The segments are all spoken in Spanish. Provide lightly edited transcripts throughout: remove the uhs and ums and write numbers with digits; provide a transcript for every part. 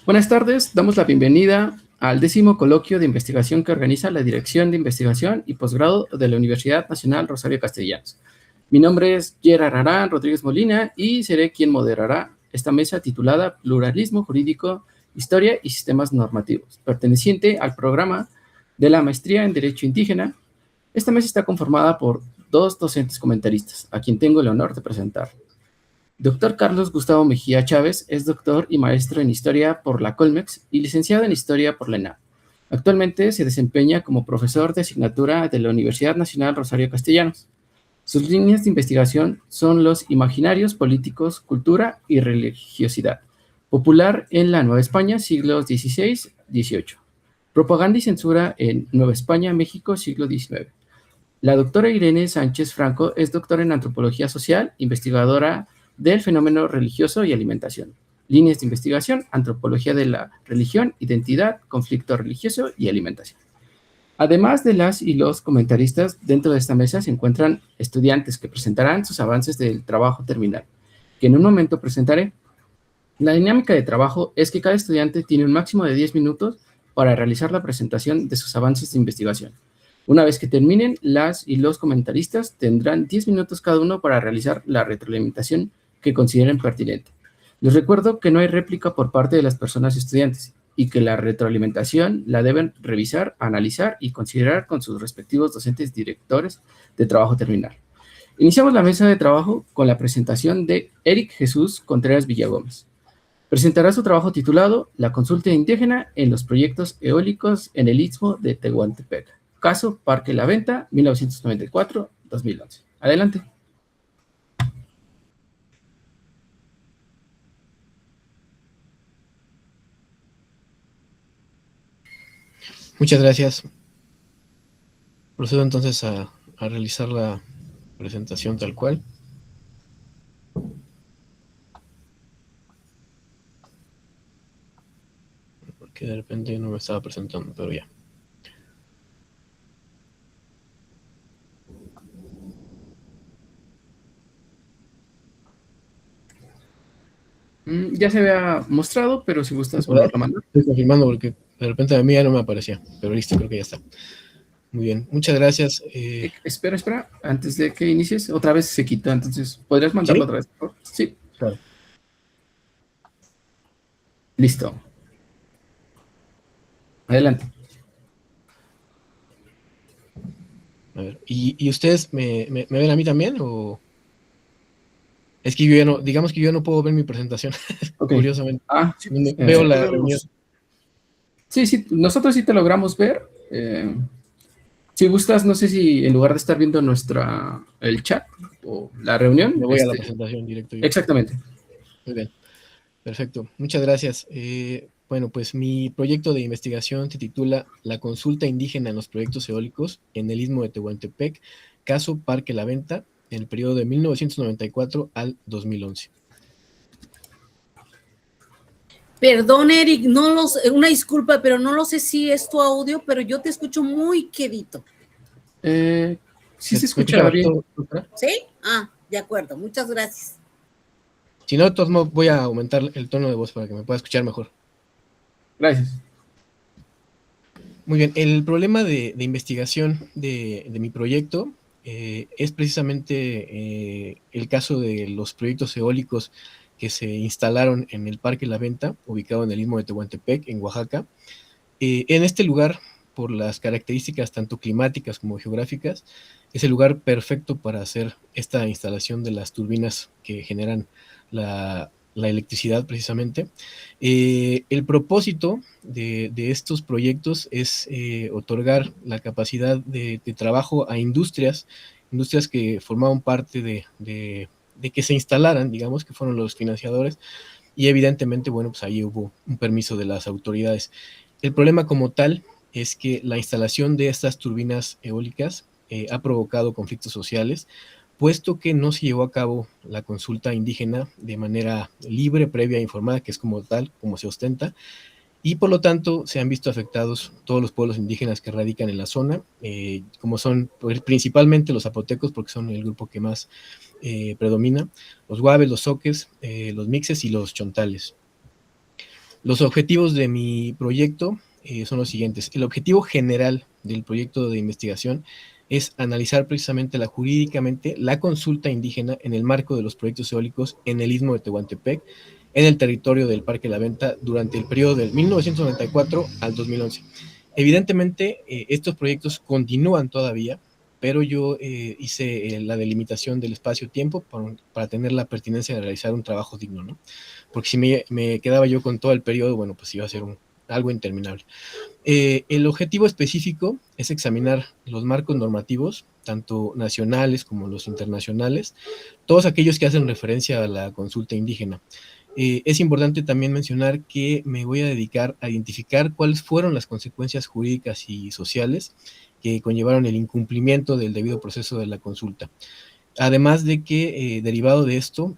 Buenas tardes, damos la bienvenida al 10º coloquio de investigación que organiza la Dirección de Investigación y Posgrado de la Universidad Nacional Rosario Castellanos. Mi nombre es Gerard Arán Rodríguez Molina y seré quien moderará esta mesa titulada Pluralismo Jurídico, Historia y Sistemas Normativos, perteneciente al programa de la Maestría en Derecho Indígena. Esta mesa está conformada por dos docentes comentaristas, a quien tengo el honor de presentar. Doctor Carlos Gustavo Mejía Chávez es doctor y maestro en Historia por la Colmex y licenciado en Historia por la ENAP. Actualmente se desempeña como profesor de asignatura de la Universidad Nacional Rosario Castellanos. Sus líneas de investigación son los imaginarios políticos, cultura y religiosidad, popular en la Nueva España, siglos XVI-XVIII, propaganda y censura en Nueva España, México, siglo XIX. La doctora Irene Sánchez Franco es doctora en Antropología Social, investigadora del fenómeno religioso y alimentación. Líneas de investigación, Antropología de la religión, identidad, conflicto religioso y alimentación. Además de las y los comentaristas, dentro de esta mesa se encuentran estudiantes que presentarán sus avances del trabajo terminal, que en un momento presentaré. La dinámica de trabajo es que cada estudiante tiene un máximo de 10 minutos para realizar la presentación de sus avances de investigación. Una vez que terminen, las y los comentaristas tendrán 10 minutos cada uno para realizar la retroalimentación que consideren pertinente. Les recuerdo que no hay réplica por parte de las personas estudiantes y que la retroalimentación la deben revisar, analizar y considerar con sus respectivos docentes directores de trabajo terminal. Iniciamos la mesa de trabajo con la presentación de Eric Jesús Contreras Villagómez. Presentará su trabajo titulado La consulta indígena en los proyectos eólicos en el Istmo de Tehuantepec. Caso Parque La Venta, 1994-2011. Adelante. Muchas gracias. Procedo entonces a realizar la presentación tal cual. Porque de repente no me estaba presentando, pero ya. Ya se había mostrado, pero si gustas volverlo a mandar. Estoy confirmando porque de repente a mí ya no me aparecía, pero listo, creo que ya está. Muy bien, muchas gracias. Espera, antes de que inicies, otra vez se quitó, entonces, ¿podrías mandarlo otra vez, por favor? Sí. Claro. Listo. Adelante. A ver, ¿y ustedes me ven a mí también o...? Es que yo ya no, digamos que yo no puedo ver mi presentación, Okay. Curiosamente. Sí, Veo la reunión. Sí, nosotros sí te logramos ver. Si gustas, no sé si en lugar de estar viendo el chat o la reunión. Me voy a la presentación directo. Exactamente. Muy bien, perfecto. Muchas gracias. Bueno, pues mi proyecto de investigación se titula La consulta indígena en los proyectos eólicos en el Istmo de Tehuantepec, caso Parque La Venta, en el periodo de 1994 al 2011. Perdón, Eric, una disculpa, pero no lo sé si es tu audio, pero yo te escucho muy quedito. Sí se escucha bien. ¿Sí? De acuerdo, muchas gracias. Si no, de todos modos voy a aumentar el tono de voz para que me pueda escuchar mejor. Gracias. Muy bien, el problema de investigación de mi proyecto es precisamente el caso de los proyectos eólicos que se instalaron en el Parque La Venta, ubicado en el Istmo de Tehuantepec, en Oaxaca. En este lugar, por las características tanto climáticas como geográficas, es el lugar perfecto para hacer esta instalación de las turbinas que generan la electricidad precisamente. El propósito de estos proyectos es otorgar la capacidad de trabajo a industrias que formaban parte de que se instalaran, digamos, que fueron los financiadores, y evidentemente, bueno, pues ahí hubo un permiso de las autoridades. El problema como tal es que la instalación de estas turbinas eólicas ha provocado conflictos sociales, puesto que no se llevó a cabo la consulta indígena de manera libre, previa e informada, que es como tal, como se ostenta, y por lo tanto se han visto afectados todos los pueblos indígenas que radican en la zona, como son principalmente los zapotecos, porque son el grupo que más predomina, los guaves, los zoques, los mixes y los chontales. Los objetivos de mi proyecto son los siguientes. El objetivo general del proyecto de investigación es analizar precisamente jurídicamente la consulta indígena en el marco de los proyectos eólicos en el Istmo de Tehuantepec, en el territorio del Parque La Venta, durante el periodo del 1994 al 2011. Evidentemente, estos proyectos continúan todavía, pero yo hice la delimitación del espacio-tiempo para tener la pertinencia de realizar un trabajo digno, ¿no? Porque si me quedaba yo con todo el periodo, bueno, pues iba a ser algo interminable. El objetivo específico es examinar los marcos normativos, tanto nacionales como los internacionales, todos aquellos que hacen referencia a la consulta indígena. Es importante también mencionar que me voy a dedicar a identificar cuáles fueron las consecuencias jurídicas y sociales que conllevaron el incumplimiento del debido proceso de la consulta. Además de que, derivado de esto,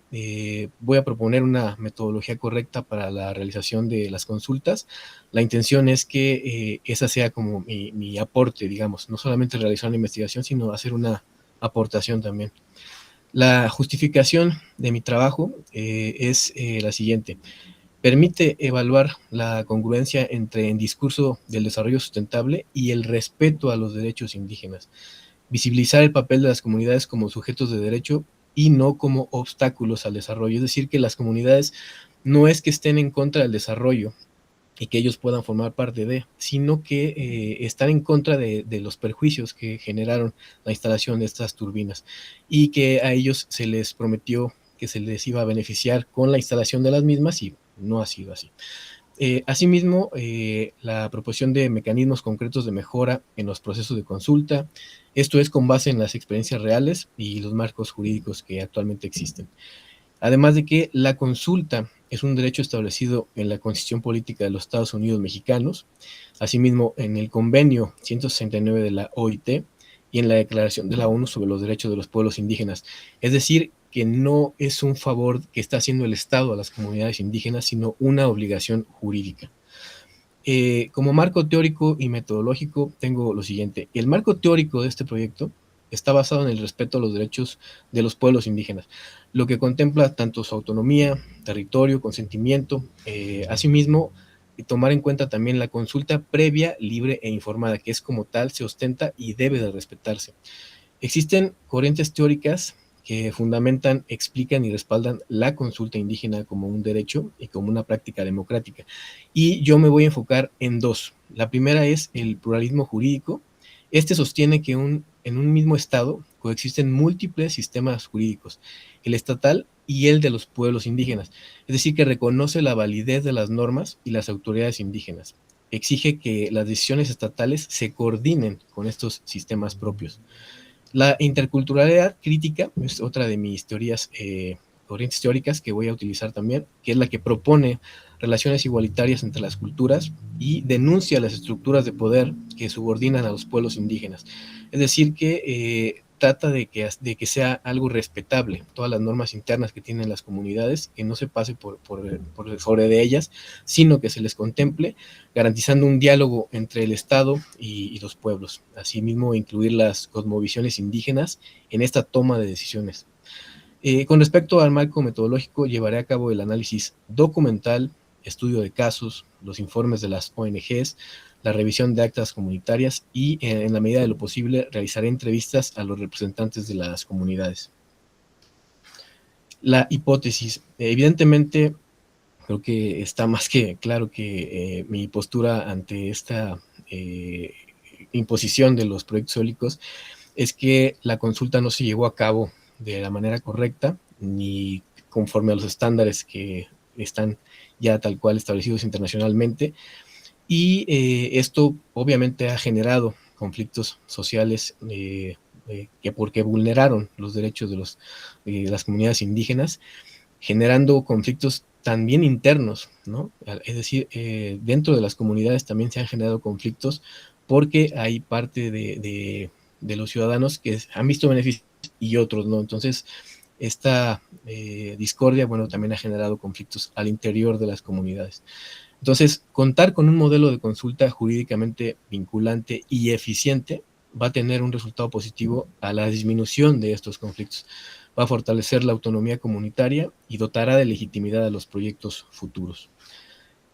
voy a proponer una metodología correcta para la realización de las consultas. La intención es que esa sea como mi aporte, digamos, no solamente realizar una investigación, sino hacer una aportación también. La justificación de mi trabajo es la siguiente. Permite evaluar la congruencia entre el discurso del desarrollo sustentable y el respeto a los derechos indígenas. Visibilizar el papel de las comunidades como sujetos de derecho y no como obstáculos al desarrollo. Es decir, que las comunidades no es que estén en contra del desarrollo y que ellos puedan formar parte de, sino que están en contra de los perjuicios que generaron la instalación de estas turbinas y que a ellos se les prometió que se les iba a beneficiar con la instalación de las mismas y no ha sido así. Asimismo, la proposición de mecanismos concretos de mejora en los procesos de consulta, esto es con base en las experiencias reales y los marcos jurídicos que actualmente existen. Además de que la consulta es un derecho establecido en la Constitución Política de los Estados Unidos Mexicanos, asimismo en el Convenio 169 de la OIT y en la Declaración de la ONU sobre los Derechos de los Pueblos Indígenas. Es decir, que no es un favor que está haciendo el Estado a las comunidades indígenas, sino una obligación jurídica. Como marco teórico y metodológico tengo lo siguiente. El marco teórico de este proyecto está basado en el respeto a los derechos de los pueblos indígenas, lo que contempla tanto su autonomía, territorio, consentimiento, asimismo, tomar en cuenta también la consulta previa, libre e informada, que es como tal se ostenta y debe de respetarse. Existen corrientes teóricas que fundamentan, explican y respaldan la consulta indígena como un derecho y como una práctica democrática. Y yo me voy a enfocar en dos. La primera es el pluralismo jurídico. Este sostiene que en un mismo estado coexisten múltiples sistemas jurídicos, el estatal y el de los pueblos indígenas. Es decir, que reconoce la validez de las normas y las autoridades indígenas. Exige que las decisiones estatales se coordinen con estos sistemas propios. La interculturalidad crítica es otra de mis teorías, corrientes teóricas que voy a utilizar también, que es la que propone relaciones igualitarias entre las culturas y denuncia las estructuras de poder que subordinan a los pueblos indígenas. Es decir, que trata de que sea algo respetable, todas las normas internas que tienen las comunidades, que no se pase por sobre de ellas, sino que se les contemple, garantizando un diálogo entre el Estado y los pueblos. Asimismo, incluir las cosmovisiones indígenas en esta toma de decisiones. Con respecto al marco metodológico, llevaré a cabo el análisis documental, estudio de casos, los informes de las ONGs, la revisión de actas comunitarias y, en la medida de lo posible, realizaré entrevistas a los representantes de las comunidades. La hipótesis. Evidentemente, creo que está más que claro que mi postura ante esta imposición de los proyectos eólicos es que la consulta no se llevó a cabo de la manera correcta ni conforme a los estándares que están ya tal cual establecidos internacionalmente, y esto obviamente ha generado conflictos sociales porque vulneraron los derechos de las comunidades indígenas, generando conflictos también internos, ¿no? Es decir, dentro de las comunidades también se han generado conflictos porque hay parte de los ciudadanos que han visto beneficios y otros no. Entonces, esta discordia, bueno, también ha generado conflictos al interior de las comunidades. Entonces, contar con un modelo de consulta jurídicamente vinculante y eficiente va a tener un resultado positivo a la disminución de estos conflictos. Va a fortalecer la autonomía comunitaria y dotará de legitimidad a los proyectos futuros.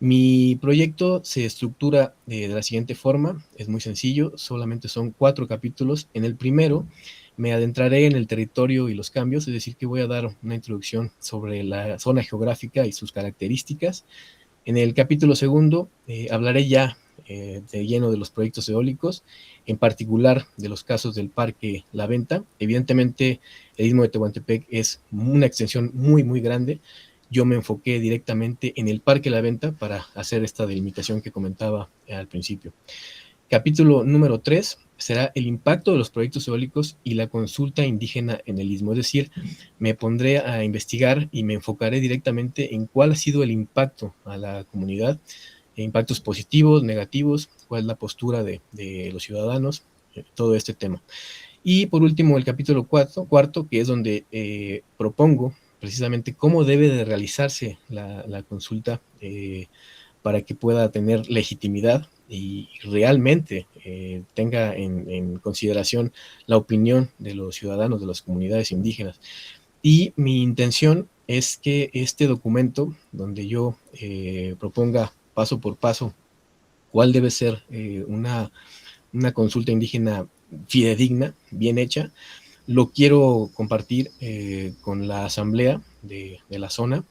Mi proyecto se estructura de la siguiente forma, es muy sencillo, solamente son 4 capítulos. En el primero me adentraré en el territorio y los cambios, es decir, que voy a dar una introducción sobre la zona geográfica y sus características. En el capítulo segundo hablaré ya de lleno de los proyectos eólicos, en particular de los casos del Parque La Venta. Evidentemente, el Istmo de Tehuantepec es una extensión muy, muy grande. Yo me enfoqué directamente en el Parque La Venta para hacer esta delimitación que comentaba al principio. Capítulo número 3 será el impacto de los proyectos eólicos y la consulta indígena en el Istmo. Es decir, me pondré a investigar y me enfocaré directamente en cuál ha sido el impacto a la comunidad, impactos positivos, negativos, cuál es la postura de los ciudadanos, todo este tema. Y por último, el capítulo cuarto, que es donde propongo precisamente cómo debe de realizarse la consulta para que pueda tener legitimidad y realmente tenga en consideración la opinión de los ciudadanos de las comunidades indígenas. Y mi intención es que este documento, donde yo proponga paso por paso cuál debe ser una consulta indígena fidedigna, bien hecha, lo quiero compartir con la asamblea de la zona.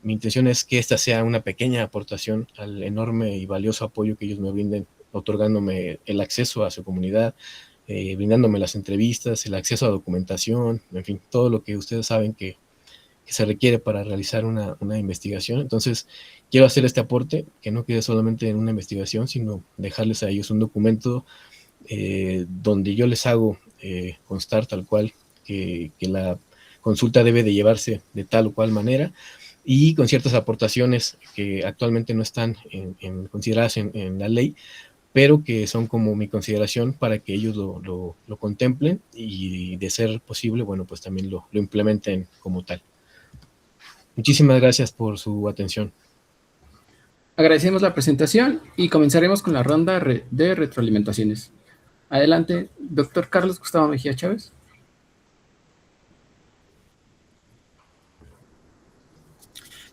Mi intención es que esta sea una pequeña aportación al enorme y valioso apoyo que ellos me brinden, otorgándome el acceso a su comunidad, brindándome las entrevistas, el acceso a documentación, en fin, todo lo que ustedes saben que se requiere para realizar una investigación. Entonces, quiero hacer este aporte, que no quede solamente en una investigación, sino dejarles a ellos un documento donde yo les hago constar tal cual que la consulta debe de llevarse de tal o cual manera, y con ciertas aportaciones que actualmente no están consideradas en la ley, pero que son como mi consideración para que ellos lo contemplen y, de ser posible, bueno, pues también lo implementen como tal. Muchísimas gracias por su atención. Agradecemos la presentación y comenzaremos con la ronda de retroalimentaciones. Adelante, doctor Carlos Gustavo Mejía Chávez.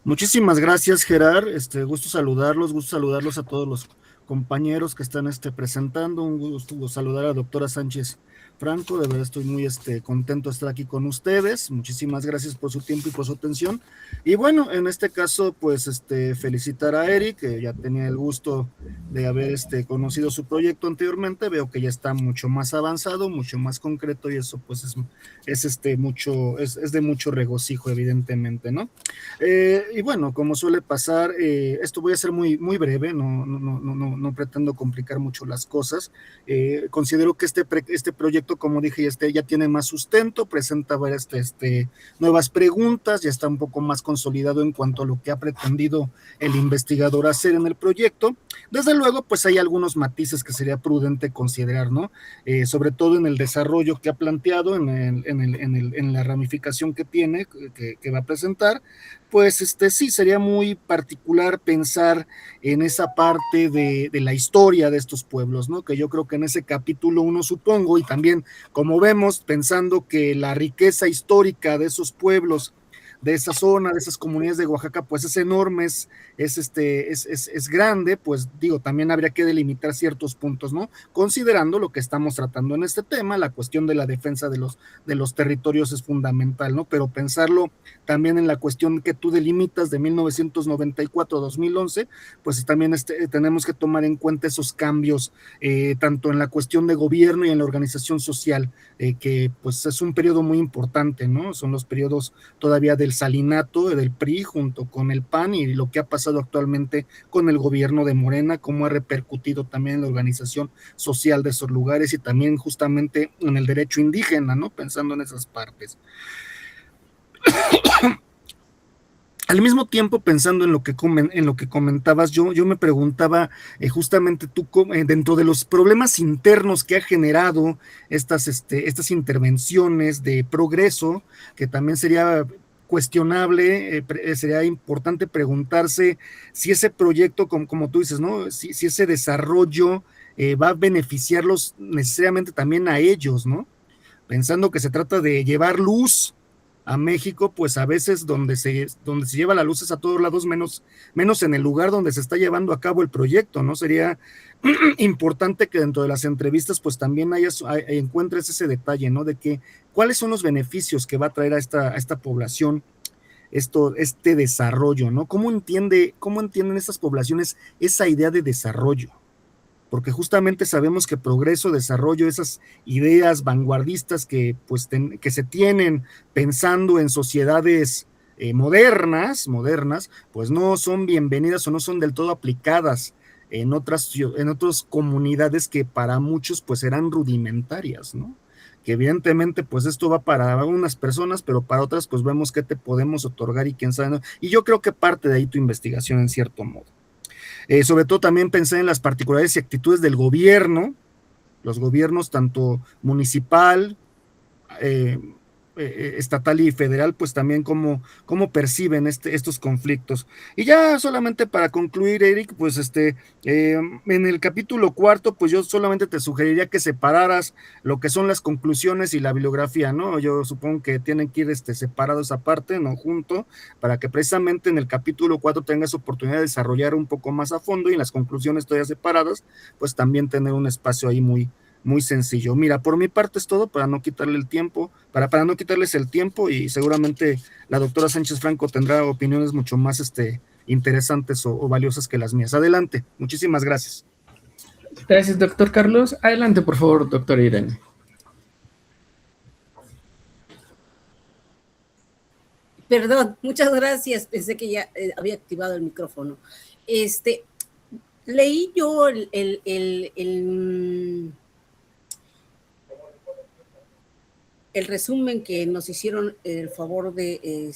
Muchísimas gracias, Gerard. Gusto saludarlos a todos los compañeros que están presentando. Un gusto saludar a la doctora Sánchez Franco. De verdad estoy muy contento de estar aquí con ustedes. Muchísimas gracias por su tiempo y por su atención. Y bueno, en este caso, pues felicitar a Eric, que ya tenía el gusto de haber conocido su proyecto anteriormente. Veo que ya está mucho más avanzado, mucho más concreto, y eso pues es de mucho regocijo, evidentemente, ¿no? Y bueno, como suele pasar, esto voy a ser muy, muy breve, no pretendo complicar mucho las cosas. Considero que este proyecto, como dije, ya tiene más sustento, presenta varias nuevas preguntas, ya está un poco más consolidado en cuanto a lo que ha pretendido el investigador hacer en el proyecto. Desde luego, pues hay algunos matices que sería prudente considerar, ¿no? Sobre todo en el desarrollo que ha planteado, en la ramificación que tiene, que va a presentar. Pues sí, sería muy particular pensar en esa parte de la historia de estos pueblos, ¿no? Que yo creo que en ese capítulo 1, supongo, y también, como vemos, pensando que la riqueza histórica de esos pueblos, de esa zona, de esas comunidades de Oaxaca, pues es enorme, es grande, pues digo, también habría que delimitar ciertos puntos, ¿no? Considerando lo que estamos tratando en este tema, la cuestión de la defensa de los territorios es fundamental, ¿no? Pero pensarlo también en la cuestión que tú delimitas de 1994 a 2011, pues también tenemos que tomar en cuenta esos cambios, tanto en la cuestión de gobierno y en la organización social, que pues es un periodo muy importante, ¿no? Son los periodos todavía del salinato, del PRI junto con el PAN, y lo que ha pasado actualmente con el gobierno de Morena, cómo ha repercutido también en la organización social de esos lugares y también justamente en el derecho indígena, ¿no? Pensando en esas partes. Al mismo tiempo, pensando en lo que comentabas, yo me preguntaba justamente tú, dentro de los problemas internos que ha generado estas intervenciones de progreso, que también sería cuestionable, sería importante preguntarse si ese proyecto, como tú dices, ¿no? Si ese desarrollo va a beneficiarlos necesariamente también a ellos, ¿no? Pensando que se trata de llevar luz a México, pues a veces donde se lleva la luz es a todos lados, menos en el lugar donde se está llevando a cabo el proyecto, ¿no? Sería importante que dentro de las entrevistas pues también encuentres ese detalle, ¿no? De que cuáles son los beneficios que va a traer a esta población este desarrollo, ¿no? ¿Cómo entienden estas poblaciones esa idea de desarrollo? Porque justamente sabemos que progreso, desarrollo, esas ideas vanguardistas que se tienen pensando en sociedades modernas, pues no son bienvenidas o no son del todo aplicadas en otras comunidades que para muchos pues serán rudimentarias, ¿no? Que evidentemente pues esto va para unas personas, pero para otras pues vemos qué te podemos otorgar y quién sabe, ¿no? Y yo creo que parte de ahí tu investigación en cierto modo. Sobre todo también pensé en las particularidades y actitudes del gobierno, los gobiernos tanto municipal, estatal y federal, pues también cómo perciben estos conflictos. Y ya solamente para concluir, Eric, pues en el capítulo 4, pues yo solamente te sugeriría que separaras lo que son las conclusiones y la bibliografía, ¿no? Yo supongo que tienen que ir separados aparte, no junto, para que precisamente en el capítulo 4 tengas oportunidad de desarrollar un poco más a fondo y en las conclusiones todavía separadas, pues también tener un espacio ahí muy sencillo. Mira, por mi parte es todo, para no quitarle el tiempo, para no quitarles el tiempo, y seguramente la doctora Sánchez Franco tendrá opiniones mucho más interesantes o valiosas que las mías. Adelante, muchísimas gracias. Gracias, doctor Carlos. Adelante, por favor, doctora Irene. Perdón, muchas gracias. Pensé que ya había activado el micrófono. Leí yo el resumen que nos hicieron el favor de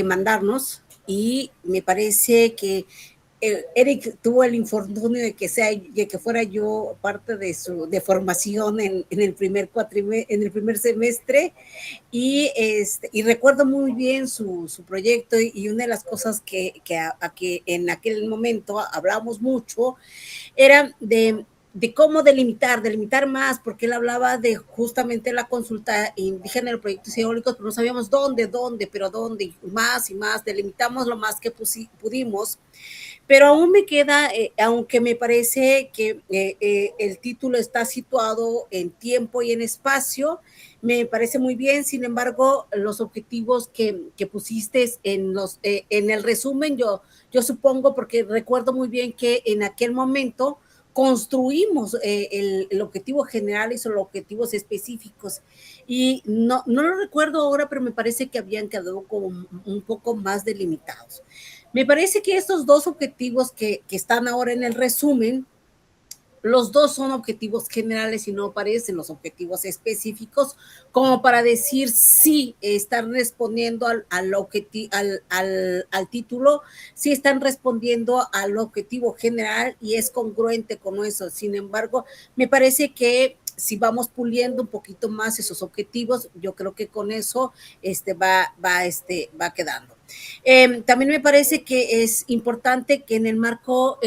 mandarnos, y me parece que Eric tuvo el infortunio de que fuera yo parte de formación en el primer semestre, y recuerdo muy bien su proyecto, y una de las cosas que en aquel momento hablamos mucho era de cómo delimitar más, porque él hablaba de justamente la consulta indígena de los proyectos eólicos, pero no sabíamos dónde, pero dónde, y más, delimitamos lo más que pudimos, pero aún me queda, aunque me parece que el título está situado en tiempo y en espacio, me parece muy bien. Sin embargo, los objetivos que pusiste en el resumen, yo supongo, porque recuerdo muy bien que en aquel momento construimos el objetivo general y son los objetivos específicos, y no lo recuerdo ahora, pero me parece que habían quedado como un poco más delimitados. Me parece que estos dos objetivos que están ahora en el resumen, los dos son objetivos generales y no aparecen los objetivos específicos, como para decir si están respondiendo al título, si están respondiendo al objetivo general y es congruente con eso. Sin embargo, me parece que si vamos puliendo un poquito más esos objetivos, yo creo que con eso va quedando. También me parece que es importante que en el marco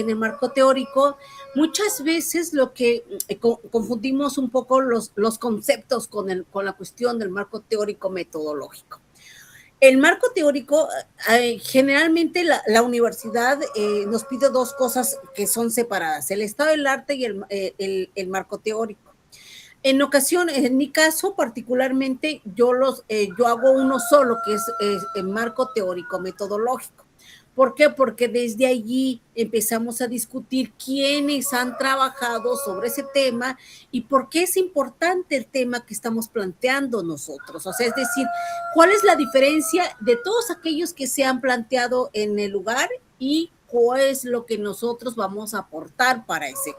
teórico, muchas veces lo que confundimos un poco los conceptos con la cuestión del marco teórico metodológico. El marco teórico, generalmente la universidad nos pide dos cosas que son separadas: el estado del arte y el marco teórico. En ocasiones, en mi caso particularmente, yo hago uno solo, que es el marco teórico metodológico. ¿Por qué? Porque desde allí empezamos a discutir quiénes han trabajado sobre ese tema y por qué es importante el tema que estamos planteando nosotros. O sea, es decir, ¿cuál es la diferencia de todos aquellos que se han planteado en el lugar y cuál es lo que nosotros vamos a aportar para ese?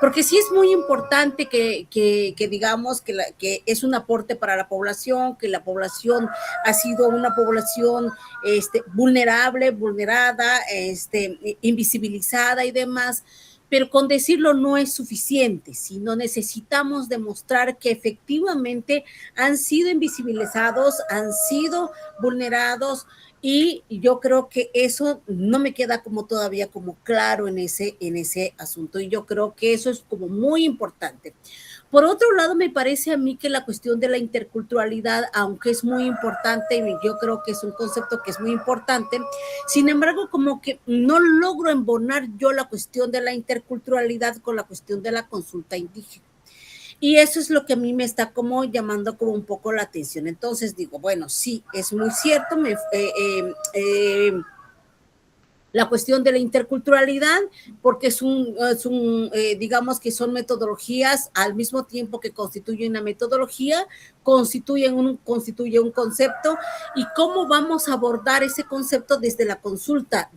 Porque sí es muy importante que digamos que es un aporte para la población, que la población ha sido una población vulnerable, vulnerada, invisibilizada y demás, pero con decirlo no es suficiente, sino necesitamos demostrar que efectivamente han sido invisibilizados, han sido vulnerados, y yo creo que eso no me queda como todavía como claro en ese asunto, y yo creo que eso es como muy importante. Por otro lado, me parece a mí que la cuestión de la interculturalidad, aunque es muy importante, y yo creo que es un concepto que es muy importante, sin embargo, como que no logro embonar yo la cuestión de la interculturalidad con la cuestión de la consulta indígena. Y eso es lo que a mí me está como llamando como un poco la atención. Entonces digo, bueno, sí, es muy cierto, la cuestión de la interculturalidad, porque digamos que son metodologías al mismo tiempo que constituyen una metodología, constituye un concepto, y cómo vamos a abordar ese concepto desde la consulta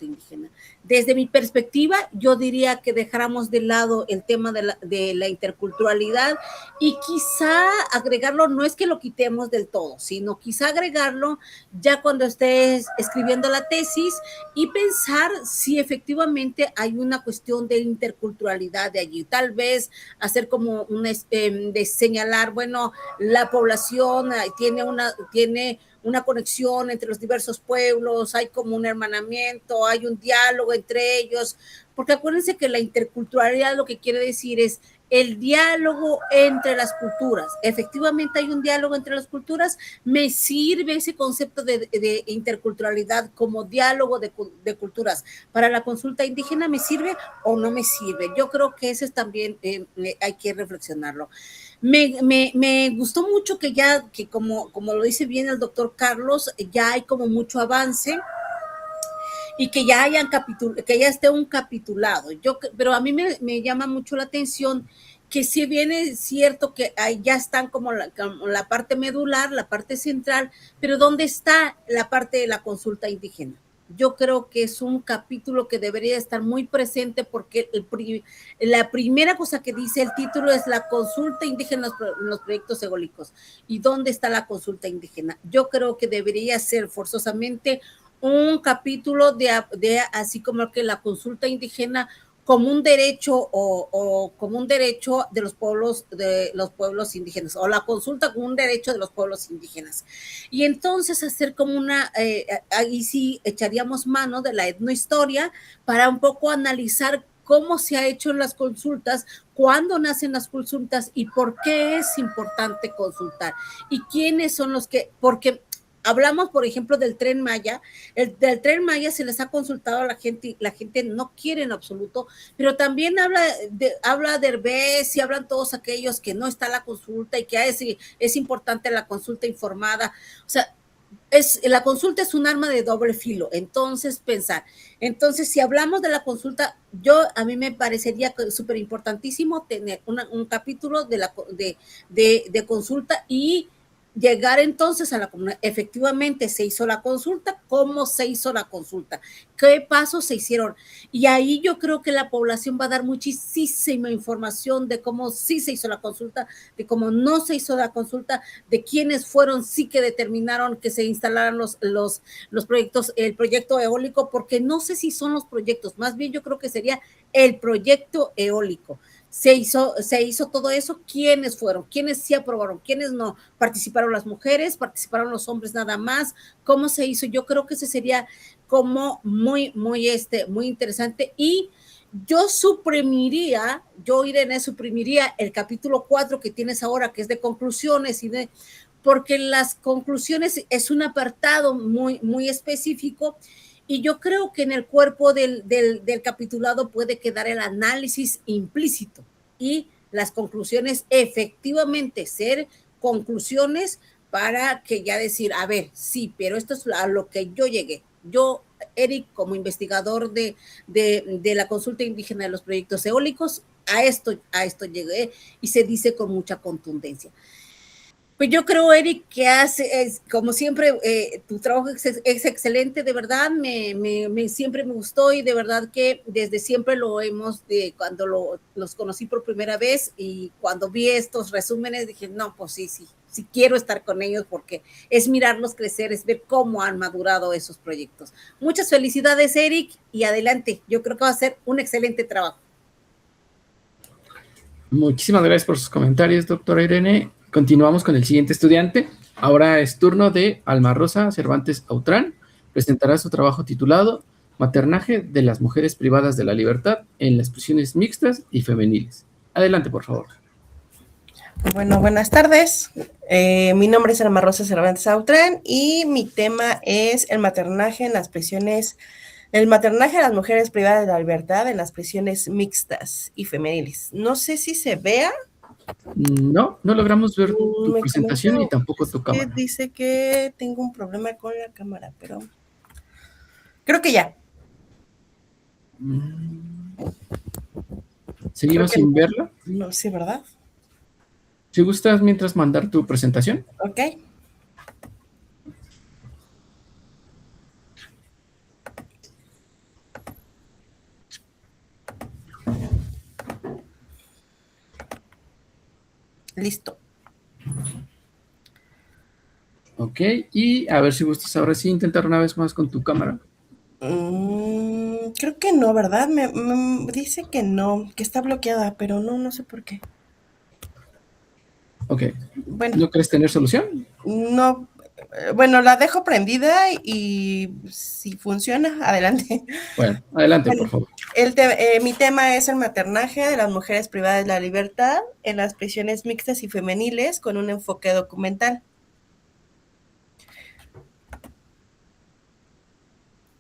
indígena. Desde mi perspectiva, yo diría que dejáramos de lado el tema de la interculturalidad y quizá agregarlo, no es que lo quitemos del todo, sino quizá agregarlo ya cuando estés escribiendo la tesis y pensar si efectivamente hay una cuestión de interculturalidad de allí. Tal vez hacer como de señalar, bueno, la población tiene una conexión entre los diversos pueblos, hay como un hermanamiento, hay un diálogo entre ellos, porque acuérdense que la interculturalidad lo que quiere decir es el diálogo entre las culturas. Efectivamente hay un diálogo entre las culturas. Me sirve ese concepto de interculturalidad como diálogo de culturas para la consulta indígena, ¿me sirve o no me sirve? Yo creo que eso es también hay que reflexionarlo. Me gustó mucho que como lo dice bien el doctor Carlos, ya hay como mucho avance y que ya esté un capitulado. Pero a mí me llama mucho la atención que si bien es cierto que ya están como la parte medular, la parte central, pero ¿dónde está la parte de la consulta indígena? Yo creo que es un capítulo que debería estar muy presente, porque la primera cosa que dice el título es la consulta indígena en los proyectos eólicos. ¿Y dónde está la consulta indígena? Yo creo que debería ser forzosamente un capítulo de así como que la consulta indígena como un derecho o como un derecho de los pueblos indígenas, o la consulta como un derecho de los pueblos indígenas. Y entonces hacer como ahí sí echaríamos mano de la etnohistoria para un poco analizar cómo se ha hecho en las consultas, cuándo nacen las consultas y por qué es importante consultar. Y quiénes son los que, porque hablamos, por ejemplo, del Tren Maya. Del Tren Maya se les ha consultado a la gente y la gente no quiere en absoluto, pero también habla Derbez y hablan todos aquellos que no está la consulta y que es importante la consulta informada. O sea, la consulta es un arma de doble filo. Entonces, si hablamos de la consulta, a mí me parecería súper importantísimo tener un capítulo de consulta y llegar entonces a la comunidad. Efectivamente se hizo la consulta, cómo se hizo la consulta, qué pasos se hicieron, y ahí yo creo que la población va a dar muchísima información de cómo sí se hizo la consulta, de cómo no se hizo la consulta, de quiénes fueron sí que determinaron que se instalaran los proyectos, el proyecto eólico, porque no sé si son los proyectos, más bien yo creo que sería el proyecto eólico. Se hizo todo eso, ¿quiénes fueron? ¿Quiénes sí aprobaron? ¿Quiénes no? ¿Participaron las mujeres? ¿Participaron los hombres nada más? ¿Cómo se hizo? Yo creo que ese sería como muy interesante. Y Irene, suprimiría el capítulo 4 que tienes ahora, que es de conclusiones, porque las conclusiones es un apartado muy específico. Y yo creo que en el cuerpo del capitulado puede quedar el análisis implícito y las conclusiones efectivamente ser conclusiones para que ya decir, a ver, sí, pero esto es a lo que yo llegué. Yo, Eric, como investigador de la consulta indígena de los proyectos eólicos, a esto llegué, y se dice con mucha contundencia. Pues yo creo, Eric, que como siempre, tu trabajo es excelente, de verdad, siempre me gustó, y de verdad que desde siempre cuando los conocí por primera vez y cuando vi estos resúmenes, dije, no, pues sí quiero estar con ellos, porque es mirarlos crecer, es ver cómo han madurado esos proyectos. Muchas felicidades, Eric, y adelante, yo creo que va a ser un excelente trabajo. Muchísimas gracias por sus comentarios, doctora Irene. Continuamos con el siguiente estudiante. Ahora es turno de Alma Rosa Cervantes Autrán. Presentará su trabajo titulado Maternaje de las mujeres privadas de la libertad en las prisiones mixtas y femeniles. Adelante, por favor. Bueno, buenas tardes. Mi nombre es Alma Rosa Cervantes Autrán y mi tema es el maternaje en las prisiones, el maternaje a las mujeres privadas de la libertad en las prisiones mixtas y femeniles. No sé si se vea. No, no logramos ver tu Me presentación y comento, tampoco es tu que cámara. dice que tengo un problema con la cámara, pero creo que ya. Creo ¿Seguimos que sin verla? no sé, ¿verdad? Si gustas mientras mandar tu presentación. Ok. Listo. Ok, y a ver si gustas ahora sí intentar una vez más con tu cámara. Creo que no, ¿verdad? Me dice que no, que está bloqueada, pero no sé por qué. Ok, Bueno, ¿no crees tener solución? no, bueno, la dejo prendida y si funciona, adelante. Bueno, adelante, por Bueno, favor. mi tema es el maternaje de las mujeres privadas de la libertad en las prisiones mixtas y femeniles con un enfoque documental.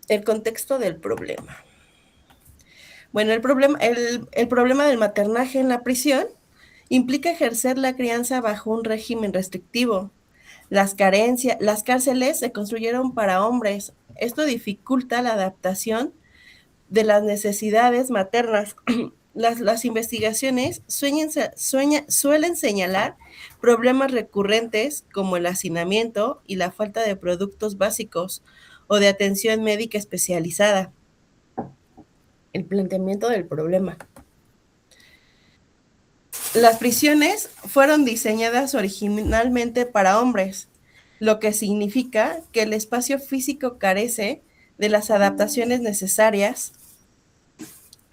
El contexto del problema. Bueno, el problema del maternaje en la prisión implica ejercer la crianza bajo un régimen restrictivo. Las cárceles se construyeron para hombres. Esto dificulta la adaptación de las necesidades maternas. Las investigaciones suelen señalar problemas recurrentes como el hacinamiento y la falta de productos básicos o de atención médica especializada. El planteamiento del problema. Las prisiones fueron diseñadas originalmente para hombres, lo que significa que el espacio físico carece de las adaptaciones necesarias.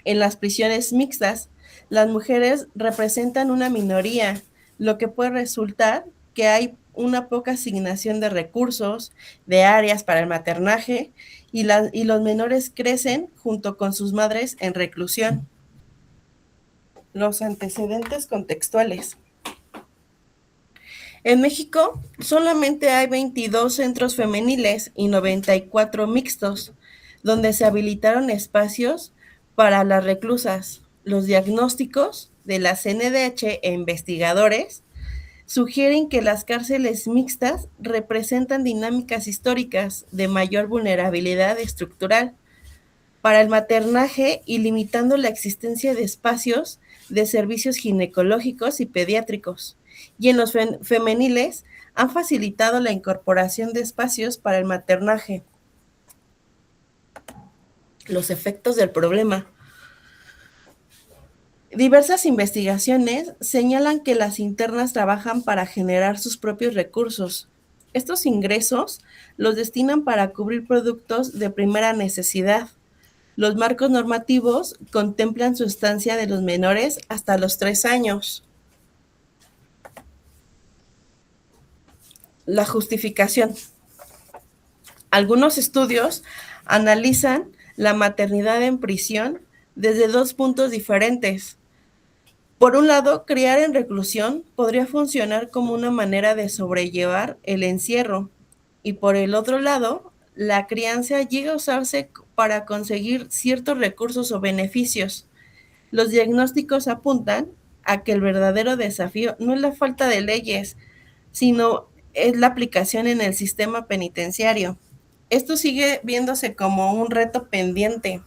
En las prisiones mixtas, las mujeres representan una minoría, lo que puede resultar que hay una poca asignación de recursos, de áreas para el maternaje, y los menores crecen junto con sus madres en reclusión. Los antecedentes contextuales. En México solamente hay 22 centros femeniles y 94 mixtos, donde se habilitaron espacios para las reclusas. Los diagnósticos de la CNDH e investigadores sugieren que las cárceles mixtas representan dinámicas históricas de mayor vulnerabilidad estructural para el maternaje y limitando la existencia de espacios de servicios ginecológicos y pediátricos. Y en los femeniles han facilitado la incorporación de espacios para el maternaje. Los efectos del problema. Diversas investigaciones señalan que las internas trabajan para generar sus propios recursos. Estos ingresos los destinan para cubrir productos de primera necesidad. Los marcos normativos contemplan su estancia de los menores hasta los 3 años. La justificación. Algunos estudios analizan la maternidad en prisión desde 2 puntos diferentes. Por un lado, criar en reclusión podría funcionar como una manera de sobrellevar el encierro. Y por el otro lado, la crianza llega a usarse para conseguir ciertos recursos o beneficios. Los diagnósticos apuntan a que el verdadero desafío no es la falta de leyes, sino es la aplicación en el sistema penitenciario. Esto sigue viéndose como un reto pendiente.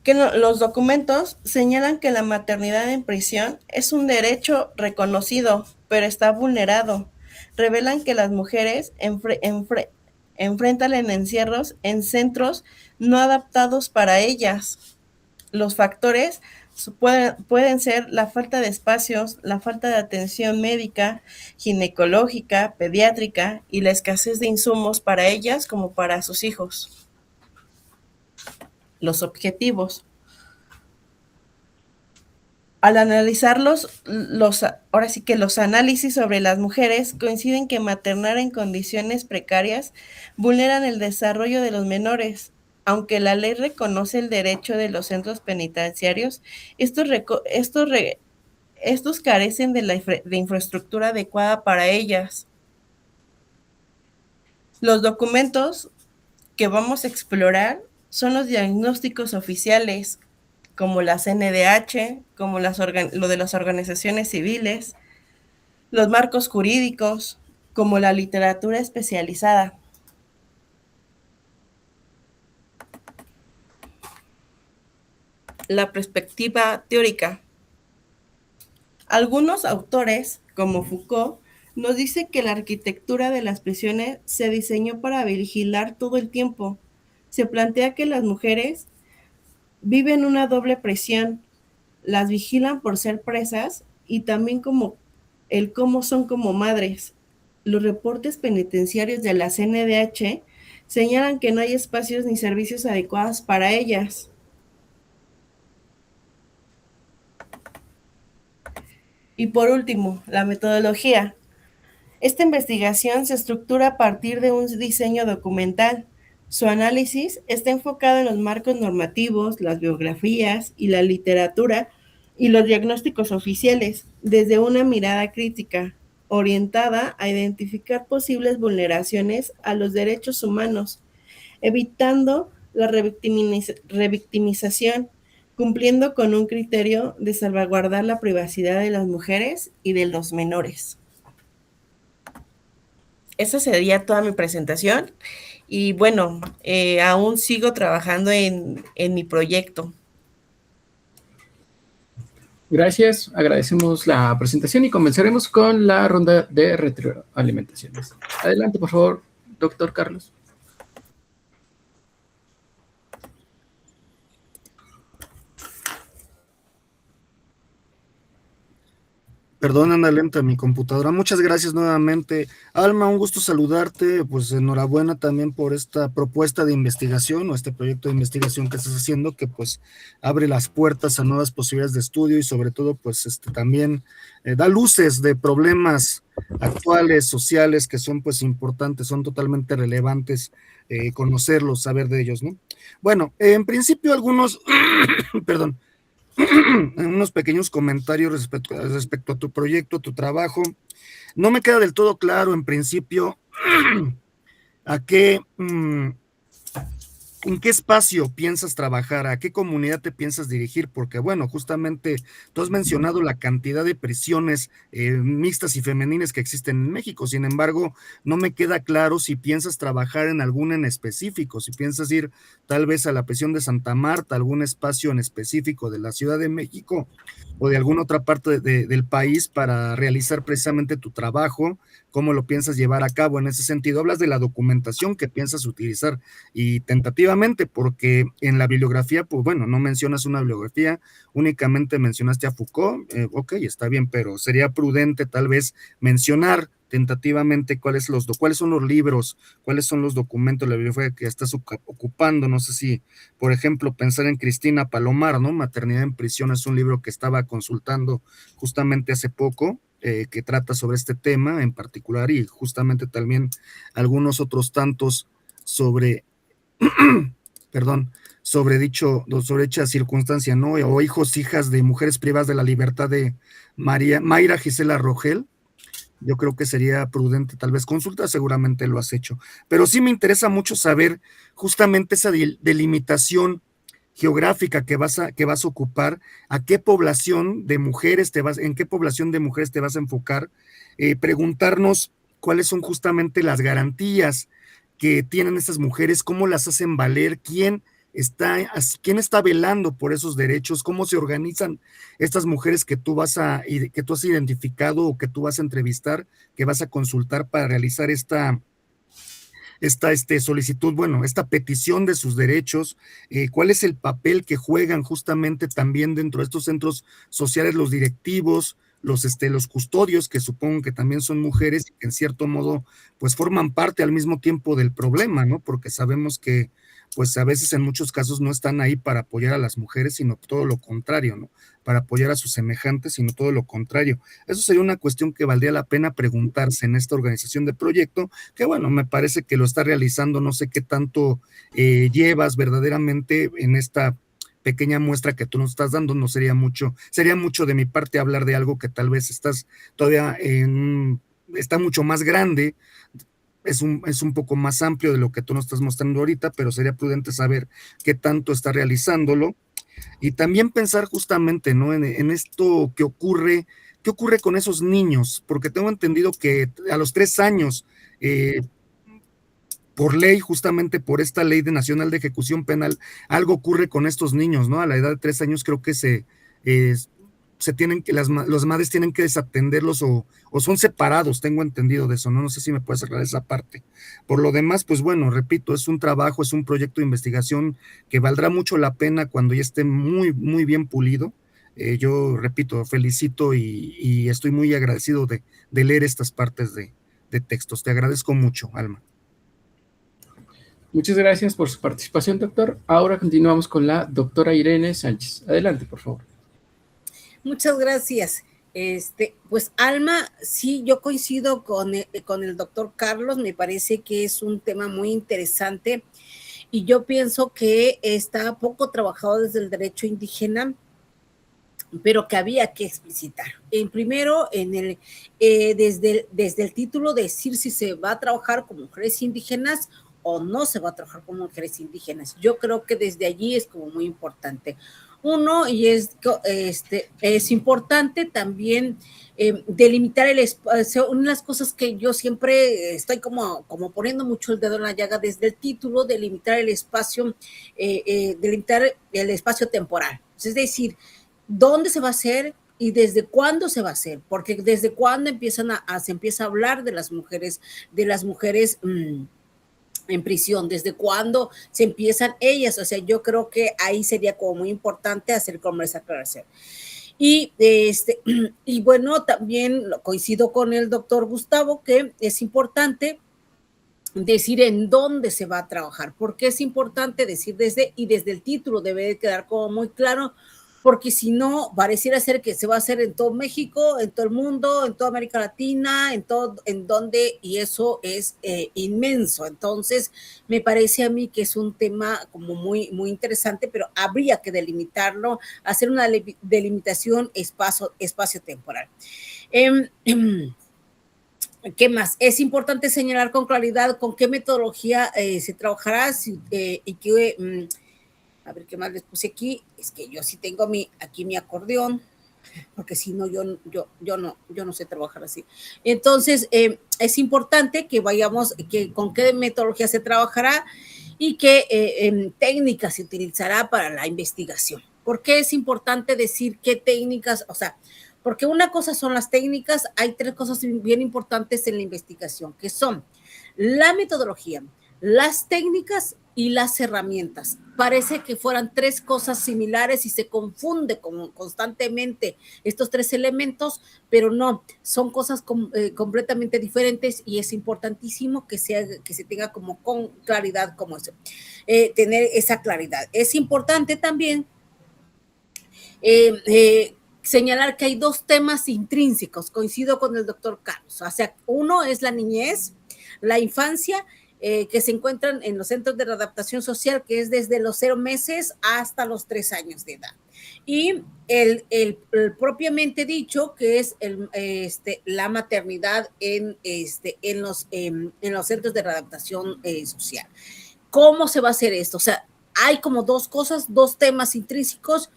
Los documentos señalan que la maternidad en prisión es un derecho reconocido, pero está vulnerado. Revelan que las mujeres enfrentan encierros en centros no adaptados para ellas. Los factores pueden ser la falta de espacios, la falta de atención médica, ginecológica, pediátrica y la escasez de insumos para ellas como para sus hijos. Los objetivos. Al analizar ahora sí que los análisis sobre las mujeres coinciden que maternar en condiciones precarias vulneran el desarrollo de los menores. Aunque la ley reconoce el derecho de los centros penitenciarios, estos carecen de infraestructura adecuada para ellas. Los documentos que vamos a explorar son los diagnósticos oficiales, como la CNDH, como lo de las organizaciones civiles, los marcos jurídicos, como la literatura especializada. La perspectiva teórica. Algunos autores, como Foucault, nos dicen que la arquitectura de las prisiones se diseñó para vigilar todo el tiempo. Se plantea que las mujeres viven una doble presión, las vigilan por ser presas y también como cómo son como madres. Los reportes penitenciarios de la CNDH señalan que no hay espacios ni servicios adecuados para ellas. Y por último, la metodología. Esta investigación se estructura a partir de un diseño documental. Su análisis está enfocado en los marcos normativos, las biografías y la literatura y los diagnósticos oficiales, desde una mirada crítica, orientada a identificar posibles vulneraciones a los derechos humanos, evitando la revictimización, cumpliendo con un criterio de salvaguardar la privacidad de las mujeres y de los menores. Esa sería toda mi presentación y bueno, aún sigo trabajando en mi proyecto. Gracias, agradecemos la presentación y comenzaremos con la ronda de retroalimentaciones. Adelante, por favor, doctor Carlos. Perdón, anda lenta mi computadora. Muchas gracias nuevamente. Alma, un gusto saludarte. Pues enhorabuena también por esta propuesta de investigación o este proyecto de investigación que estás haciendo, que pues abre las puertas a nuevas posibilidades de estudio y sobre todo pues también da luces de problemas actuales, sociales, que son pues importantes, son totalmente relevantes conocerlos, saber de ellos, ¿no? Bueno, en principio algunos, perdón, unos pequeños comentarios respecto a tu proyecto, a tu trabajo. No me queda del todo claro, en principio, ¿en qué espacio piensas trabajar? ¿A qué comunidad te piensas dirigir? Porque, bueno, justamente tú has mencionado la cantidad de prisiones mixtas y femeninas que existen en México. Sin embargo, no me queda claro si piensas trabajar en alguna en específico, si piensas ir tal vez a la prisión de Santa Marta, algún espacio en específico de la Ciudad de México o de alguna otra parte del país para realizar precisamente tu trabajo. ¿Cómo lo piensas llevar a cabo en ese sentido? Hablas de la documentación que piensas utilizar y tentativamente, porque en la bibliografía, pues bueno, no mencionas una bibliografía, únicamente mencionaste a Foucault, ok, está bien, pero sería prudente tal vez mencionar tentativamente cuáles son los libros, cuáles son los documentos de la bibliografía que estás ocupando. No sé si, por ejemplo, pensar en Cristina Palomar, ¿no? Maternidad en prisión es un libro que estaba consultando justamente hace poco, que trata sobre este tema en particular y justamente también algunos otros tantos sobre, perdón, sobre dicha circunstancia, ¿no? O hijas de mujeres privadas de la libertad de Mayra Gisela Rogel. Yo creo que sería prudente tal vez consultar, seguramente lo has hecho, pero sí me interesa mucho saber justamente esa delimitación geográfica que vas a ocupar, en qué población de mujeres te vas a enfocar, preguntarnos cuáles son justamente las garantías que tienen estas mujeres, cómo las hacen valer, quién está velando por esos derechos, cómo se organizan estas mujeres que tú has identificado o que tú vas a entrevistar, que vas a consultar para realizar esta solicitud, bueno, esta petición de sus derechos, cuál es el papel que juegan justamente también dentro de estos centros sociales los directivos, los custodios, que supongo que también son mujeres y que en cierto modo pues forman parte al mismo tiempo del problema, ¿no? Porque sabemos que pues a veces en muchos casos no están ahí para apoyar a las mujeres, sino todo lo contrario, ¿no? Para apoyar a sus semejantes, sino todo lo contrario. Eso sería una cuestión que valdría la pena preguntarse en esta organización de proyecto, que bueno, me parece que lo está realizando, no sé qué tanto llevas verdaderamente en esta pequeña muestra que tú nos estás dando, no sería mucho de mi parte hablar de algo que tal vez estás todavía está mucho más grande, es un poco más amplio de lo que tú nos estás mostrando ahorita, pero sería prudente saber qué tanto está realizándolo, y también pensar justamente, ¿no? En esto que ocurre, ¿qué ocurre con esos niños? Porque tengo entendido que a los 3 años, por ley, justamente por esta ley nacional de ejecución penal, algo ocurre con estos niños, ¿no? A la edad de 3 años creo que se tienen que, las madres tienen que desatenderlos o son separados, tengo entendido de eso, ¿no? No sé si me puedes aclarar esa parte. Por lo demás, pues bueno, repito, es un trabajo, es un proyecto de investigación que valdrá mucho la pena cuando ya esté muy, muy bien pulido. Yo, repito, felicito y estoy muy agradecido de leer estas partes de textos. Te agradezco mucho, Alma. Muchas gracias por su participación, doctor. Ahora continuamos con la doctora Irene Sánchez. Adelante, por favor. Muchas gracias. Pues Alma, sí, yo coincido con el doctor Carlos, me parece que es un tema muy interesante y yo pienso que está poco trabajado desde el derecho indígena, pero que había que explicitar. Primero, desde el título, decir si se va a trabajar con mujeres indígenas o no se va a trabajar con mujeres indígenas. Yo creo que desde allí es como muy importante. Uno, y es importante también delimitar el espacio. Una de las cosas que yo siempre estoy como poniendo mucho el dedo en la llaga desde el título, delimitar el espacio temporal. Es decir, ¿dónde se va a hacer y desde cuándo se va a hacer? Porque desde cuándo se empieza a hablar de las mujeres en prisión, desde cuándo se empiezan ellas. O sea, yo creo que ahí sería como muy importante hacer como esa aclaración. Y bueno, también coincido con el doctor Gustavo que es importante decir en dónde se va a trabajar, porque es importante decir desde el título debe de quedar como muy claro, porque si no, pareciera ser que se va a hacer en todo México, en todo el mundo, en toda América Latina, en donde, y eso es inmenso. Entonces, me parece a mí que es un tema como muy, muy interesante, pero habría que delimitarlo, hacer una delimitación espacio-temporal. ¿Qué más? Es importante señalar con claridad con qué metodología se trabajará y qué... a ver qué más les puse aquí. Es que yo sí tengo aquí mi acordeón, porque si no, yo no sé trabajar así. Entonces, es importante que vayamos, con qué metodología se trabajará y qué técnicas se utilizará para la investigación. ¿Por qué es importante decir qué técnicas? O sea, porque una cosa son las técnicas, hay 3 cosas bien importantes en la investigación, que son la metodología, las técnicas y las herramientas. Parece que fueran 3 cosas similares y se confunde constantemente estos 3 elementos, pero no, son cosas completamente diferentes y es importantísimo que se tenga como con claridad como eso, tener esa claridad. Es importante también señalar que hay 2 temas intrínsecos, coincido con el doctor Carlos, o sea, uno es la niñez, la infancia, que se encuentran en los centros de readaptación social, que es desde los 0 meses hasta los 3 años de edad. Y el propiamente dicho, que es la maternidad en los centros de readaptación social. ¿Cómo se va a hacer esto? O sea, hay como 2 cosas, 2 temas intrínsecos.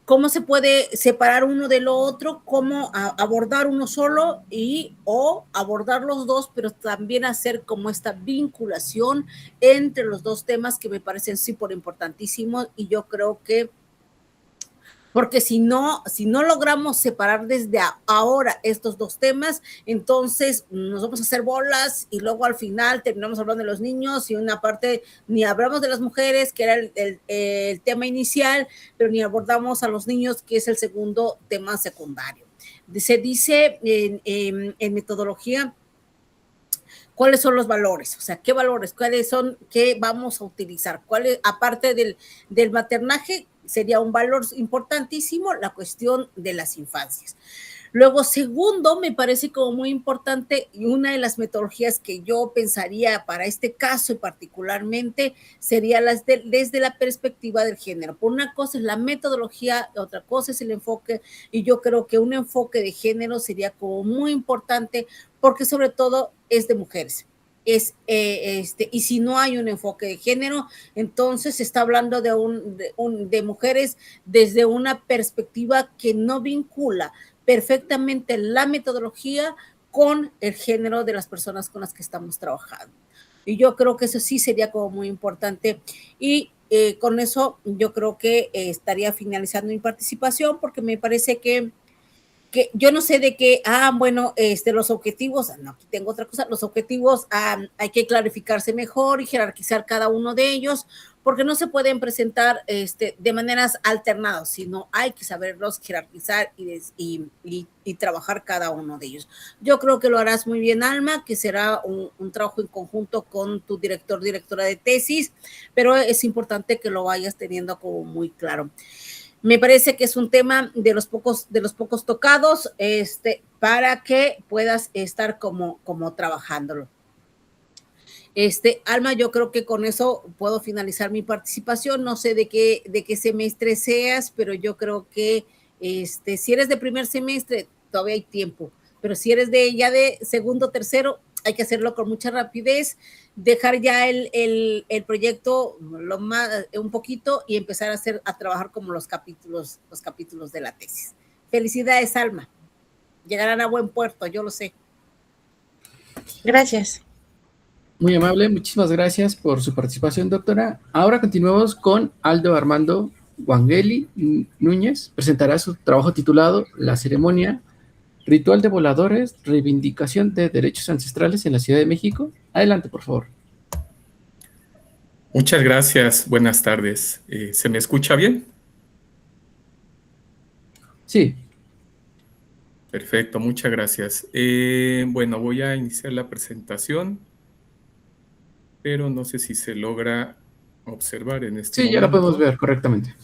¿Cómo se puede separar uno de lo otro? ¿Cómo abordar uno solo o abordar los 2, pero también hacer como esta vinculación entre los 2 temas que me parecen súper importantísimos? Y yo creo que, porque si no logramos separar desde ahora estos 2 temas, entonces nos vamos a hacer bolas y luego al final terminamos hablando de los niños y una parte ni hablamos de las mujeres, que era el tema inicial, pero ni abordamos a los niños, que es el segundo tema secundario. Se dice en metodología ¿cuáles son los valores? O sea, ¿qué valores? ¿Cuáles son? ¿Qué vamos a utilizar? ¿Cuáles, aparte del maternaje, sería un valor importantísimo la cuestión de las infancias? Luego, segundo, me parece como muy importante y una de las metodologías que yo pensaría para este caso y particularmente sería desde la perspectiva del género. Por una cosa es la metodología, otra cosa es el enfoque, y yo creo que un enfoque de género sería como muy importante porque sobre todo es de mujeres. Y si no hay un enfoque de género, entonces se está hablando de mujeres desde una perspectiva que no vincula perfectamente la metodología con el género de las personas con las que estamos trabajando. Y yo creo que eso sí sería como muy importante. Y con eso yo creo que estaría finalizando mi participación porque me parece que yo no sé de qué, bueno, los objetivos, no, aquí tengo otra cosa, los objetivos hay que clarificarse mejor y jerarquizar cada uno de ellos, porque no se pueden presentar de maneras alternadas, sino hay que saberlos jerarquizar y trabajar cada uno de ellos. Yo creo que lo harás muy bien, Alma, que será un trabajo en conjunto con tu directora de tesis, pero es importante que lo vayas teniendo como muy claro. Me parece que es un tema de los pocos tocados, para que puedas estar como trabajándolo. Alma, yo creo que con eso puedo finalizar mi participación. No sé de qué semestre seas, pero yo creo que si eres de primer semestre, todavía hay tiempo. Pero si eres ya de segundo, tercero, hay que hacerlo con mucha rapidez, dejar ya el proyecto un poquito y empezar a trabajar como los capítulos de la tesis. Felicidades, Alma. Llegarán a buen puerto, yo lo sé. Gracias. Muy amable, muchísimas gracias por su participación, doctora. Ahora continuamos con Aldo Armando Wangeli Núñez. Presentará su trabajo titulado La ceremonia Ritual de Voladores, reivindicación de derechos ancestrales en la Ciudad de México. Adelante, por favor. Muchas gracias, buenas tardes. ¿Se me escucha bien? Sí. Perfecto, muchas gracias. Bueno, voy a iniciar la presentación, pero no sé si se logra observar en este momento. Sí, ya la podemos ver correctamente.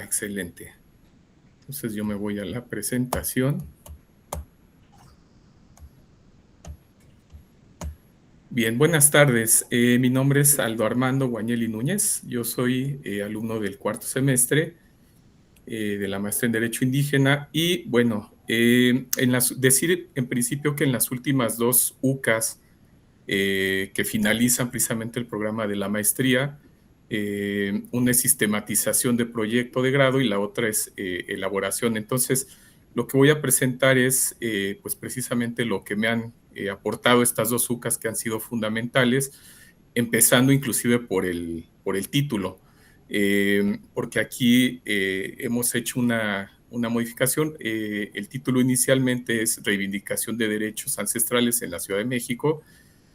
Excelente. Entonces yo me voy a la presentación. Bien, buenas tardes. Mi nombre es Aldo Armando Guañeli Núñez. Yo soy alumno del cuarto semestre de la maestría en Derecho Indígena y bueno, decir en principio que en las últimas dos UCAs que finalizan precisamente el programa de la maestría, una es sistematización de proyecto de grado y la otra es elaboración. Entonces, lo que voy a presentar es pues precisamente lo que me han aportado estas dos UCAs que han sido fundamentales, empezando inclusive por el título. Porque aquí hemos hecho una modificación. El título inicialmente es Reivindicación de Derechos Ancestrales en la Ciudad de México,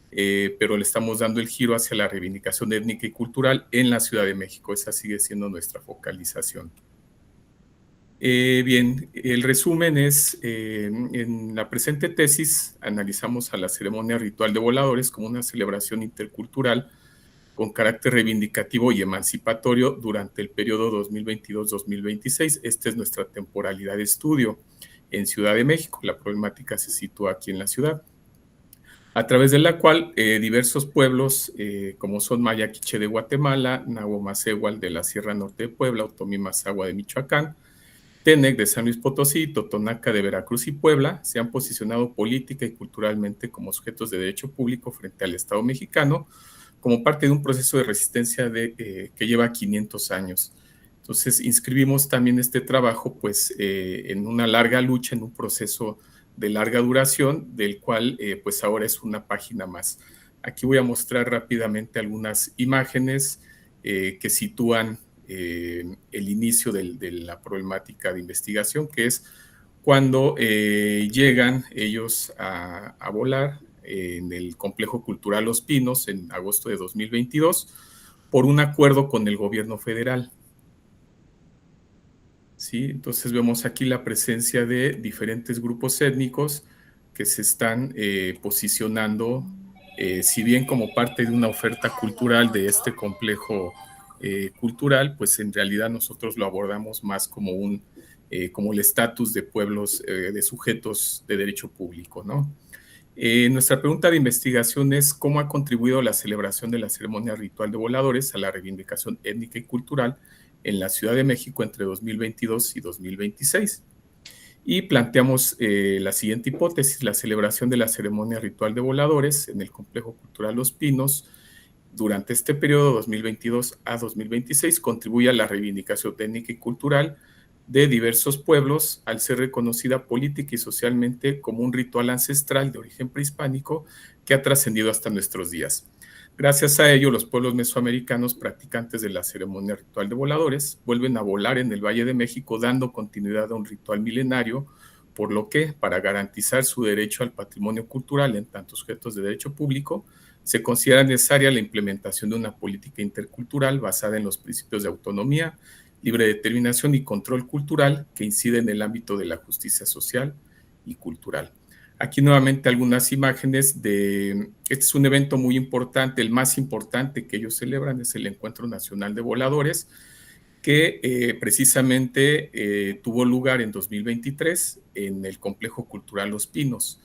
pero le estamos dando el giro hacia la reivindicación étnica y cultural en la Ciudad de México. Esa sigue siendo nuestra focalización. Bien, el resumen es, en la presente tesis analizamos a la ceremonia ritual de voladores como una celebración intercultural con carácter reivindicativo y emancipatorio durante el periodo 2022-2026. Esta es nuestra temporalidad de estudio en Ciudad de México. La problemática se sitúa aquí en la ciudad, a través de la cual diversos pueblos, como son Maya Quiché de Guatemala, Nahuamacehual de la Sierra Norte de Puebla, Otomí Mazahua de Michoacán, Tenec de San Luis Potosí, Totonaca de Veracruz y Puebla, se han posicionado política y culturalmente como sujetos de derecho público frente al Estado mexicano, como parte de un proceso de resistencia que lleva 500 años. Entonces, inscribimos también este trabajo pues, en una larga lucha, en un proceso de larga duración, del cual pues ahora es una página más. Aquí voy a mostrar rápidamente algunas imágenes que sitúan el inicio de la problemática de investigación, que es cuando llegan ellos a volar en el Complejo Cultural Los Pinos en agosto de 2022 por un acuerdo con el gobierno federal. ¿Sí? Entonces vemos aquí la presencia de diferentes grupos étnicos que se están posicionando si bien como parte de una oferta cultural de este complejo cultural, pues en realidad nosotros lo abordamos más como como el estatus de pueblos, de sujetos de derecho público, ¿no? Nuestra pregunta de investigación es cómo ha contribuido la celebración de la ceremonia ritual de voladores a la reivindicación étnica y cultural en la Ciudad de México entre 2022 y 2026. Y planteamos la siguiente hipótesis: la celebración de la ceremonia ritual de voladores en el Complejo Cultural Los Pinos durante este periodo 2022 a 2026 contribuye a la reivindicación étnica y cultural de diversos pueblos al ser reconocida política y socialmente como un ritual ancestral de origen prehispánico que ha trascendido hasta nuestros días. Gracias a ello, los pueblos mesoamericanos practicantes de la ceremonia ritual de voladores vuelven a volar en el Valle de México, dando continuidad a un ritual milenario, por lo que, para garantizar su derecho al patrimonio cultural en tantos sujetos de derecho público, se considera necesaria la implementación de una política intercultural basada en los principios de autonomía, libre determinación y control cultural que incide en el ámbito de la justicia social y cultural. Aquí nuevamente algunas imágenes este es un evento muy importante, el más importante que ellos celebran es el Encuentro Nacional de Voladores, que precisamente tuvo lugar en 2023 en el Complejo Cultural Los Pinos.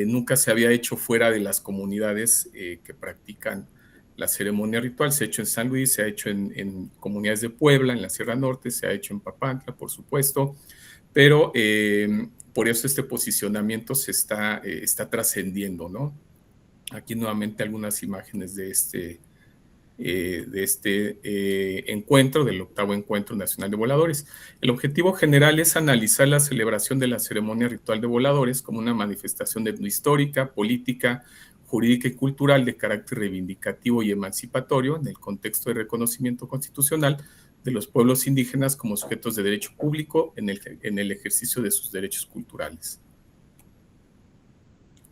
Nunca se había hecho fuera de las comunidades que practican la ceremonia ritual. Se ha hecho en San Luis, se ha hecho en comunidades de Puebla, en la Sierra Norte, se ha hecho en Papantla, por supuesto, pero por eso este posicionamiento se está trascendiendo, ¿no? Aquí nuevamente algunas imágenes de este encuentro, del 8º Encuentro Nacional de Voladores. El objetivo general es analizar la celebración de la ceremonia ritual de voladores como una manifestación etnohistórica, política, jurídica y cultural de carácter reivindicativo y emancipatorio en el contexto de reconocimiento constitucional de los pueblos indígenas como sujetos de derecho público en el ejercicio de sus derechos culturales.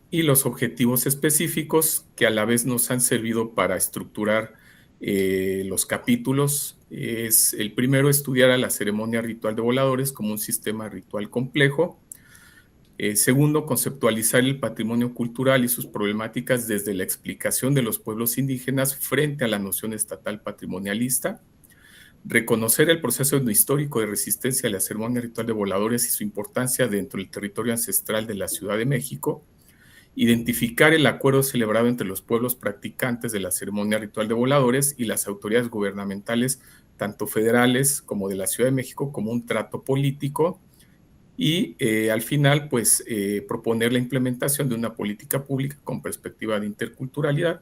Y los objetivos específicos que a la vez nos han servido para estructurar los capítulos es: el primero, estudiar a la ceremonia ritual de voladores como un sistema ritual complejo. Segundo, conceptualizar el patrimonio cultural y sus problemáticas desde la explicación de los pueblos indígenas frente a la noción estatal patrimonialista. Reconocer el proceso etnohistórico de resistencia a la ceremonia ritual de voladores y su importancia dentro del territorio ancestral de la Ciudad de México. Identificar el acuerdo celebrado entre los pueblos practicantes de la ceremonia ritual de voladores y las autoridades gubernamentales, tanto federales como de la Ciudad de México, como un trato político. Y al final, pues, proponer la implementación de una política pública con perspectiva de interculturalidad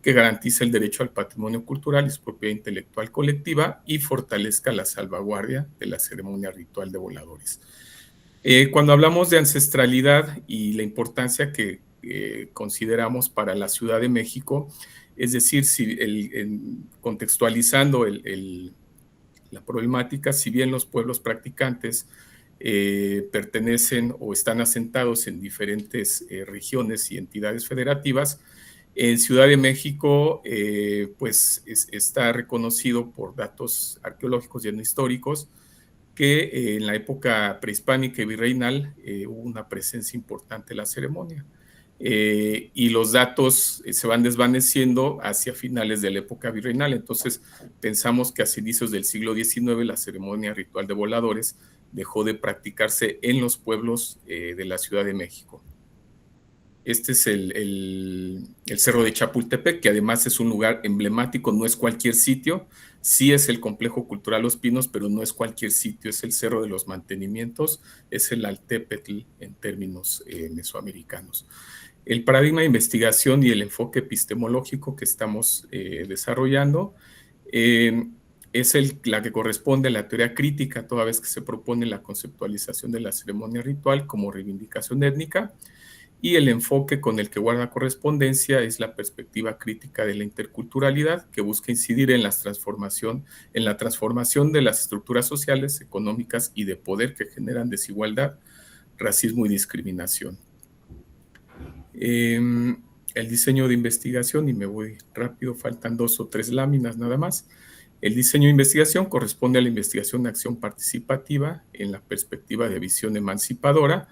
que garantice el derecho al patrimonio cultural y su propiedad intelectual colectiva y fortalezca la salvaguardia de la ceremonia ritual de voladores. Cuando hablamos de ancestralidad y la importancia que consideramos para la Ciudad de México, es decir, contextualizando la problemática, si bien los pueblos practicantes pertenecen o están asentados en diferentes regiones y entidades federativas, en Ciudad de México pues está reconocido por datos arqueológicos y etnohistóricos que en la época prehispánica y virreinal hubo una presencia importante en la ceremonia. Y los datos se van desvaneciendo hacia finales de la época virreinal. Entonces pensamos que hacia inicios del siglo XIX la ceremonia ritual de voladores dejó de practicarse en los pueblos de la Ciudad de México. Este es el Cerro de Chapultepec, que además es un lugar emblemático, no es cualquier sitio. Sí es el Complejo Cultural Los Pinos, pero no es cualquier sitio, es el Cerro de los Mantenimientos, es el Altépetl en términos mesoamericanos. El paradigma de investigación y el enfoque epistemológico que estamos desarrollando es la que corresponde a la teoría crítica, toda vez que se propone la conceptualización de la ceremonia ritual como reivindicación étnica, y el enfoque con el que guarda correspondencia es la perspectiva crítica de la interculturalidad, que busca incidir en la transformación de las estructuras sociales, económicas y de poder que generan desigualdad, racismo y discriminación. El diseño de investigación, y me voy rápido, faltan 2 o 3 láminas nada más. El diseño de investigación corresponde a la investigación de acción participativa en la perspectiva de visión emancipadora,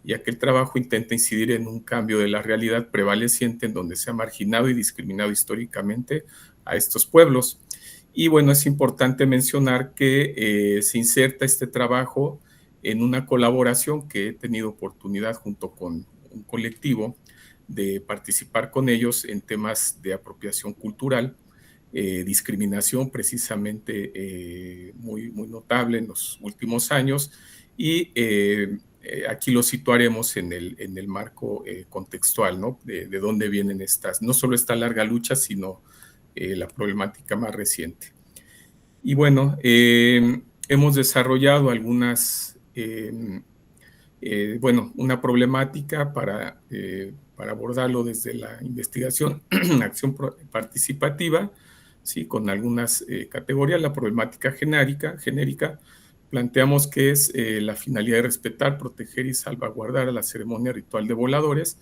ya que el trabajo intenta incidir en un cambio de la realidad prevaleciente en donde se ha marginado y discriminado históricamente a estos pueblos. Y bueno, es importante mencionar que se inserta este trabajo en una colaboración que he tenido oportunidad junto con un colectivo de participar con ellos en temas de apropiación cultural, discriminación precisamente muy notable en los últimos años, y aquí lo situaremos en el marco contextual, ¿no? De dónde vienen estas, no solo esta larga lucha, sino la problemática más reciente. Y bueno, hemos desarrollado algunas, una problemática para abordarlo desde la investigación, acción participativa, ¿sí? Con algunas categorías. La problemática genérica planteamos que es la finalidad de respetar, proteger y salvaguardar a la ceremonia ritual de voladores,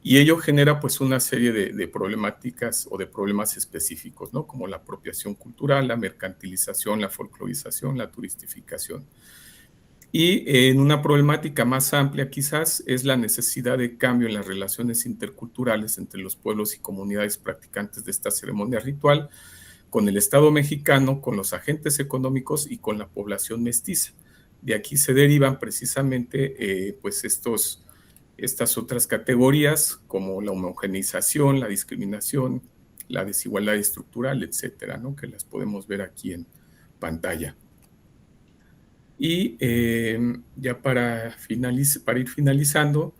y ello genera pues una serie de problemáticas o de problemas específicos, ¿no? Como la apropiación cultural, la mercantilización, la folclorización, la turistificación. Y en una problemática más amplia quizás es la necesidad de cambio en las relaciones interculturales entre los pueblos y comunidades practicantes de esta ceremonia ritual, con el Estado mexicano, con los agentes económicos y con la población mestiza. De aquí se derivan precisamente pues estas otras categorías, como la homogeneización, la discriminación, la desigualdad estructural, etcétera, ¿no? Que las podemos ver aquí en pantalla. Y ya para ir finalizando,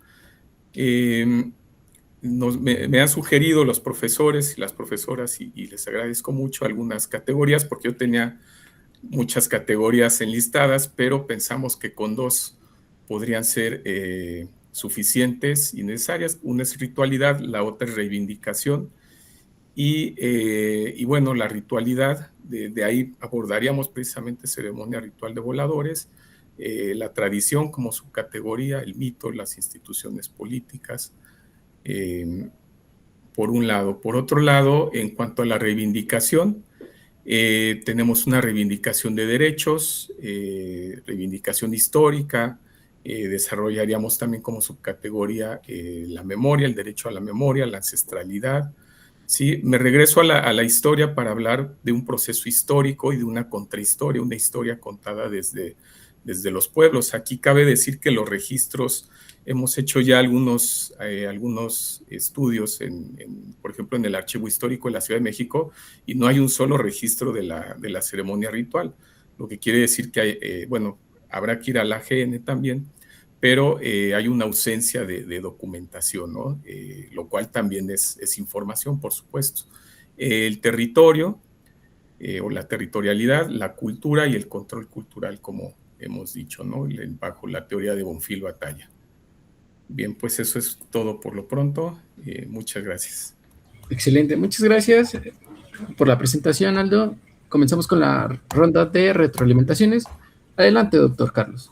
me han sugerido los profesores y las profesoras, y les agradezco mucho, algunas categorías, porque yo tenía muchas categorías enlistadas, pero pensamos que con 2 podrían ser suficientes y necesarias. Una es ritualidad, la otra es reivindicación, y bueno, la ritualidad, de ahí abordaríamos precisamente ceremonia ritual de voladores, la tradición como subcategoría, el mito, las instituciones políticas, por un lado. Por otro lado, en cuanto a la reivindicación, tenemos una reivindicación de derechos, reivindicación histórica, desarrollaríamos también como subcategoría la memoria, el derecho a la memoria, la ancestralidad. Sí, me regreso a la historia para hablar de un proceso histórico y de una contrahistoria, una historia contada desde los pueblos. Aquí cabe decir que los registros, hemos hecho ya algunos estudios, por ejemplo, en el Archivo Histórico de la Ciudad de México, y no hay un solo registro de la ceremonia ritual, lo que quiere decir que habrá que ir a la AGN también, pero hay una ausencia de documentación, ¿no? Lo cual también es información, por supuesto. El territorio o la territorialidad, la cultura y el control cultural, como hemos dicho, ¿no? Bajo la teoría de Bonfil Batalla. Bien, pues eso es todo por lo pronto. Muchas gracias. Excelente, muchas gracias por la presentación, Aldo. Comenzamos con la ronda de retroalimentaciones. Adelante, doctor Carlos.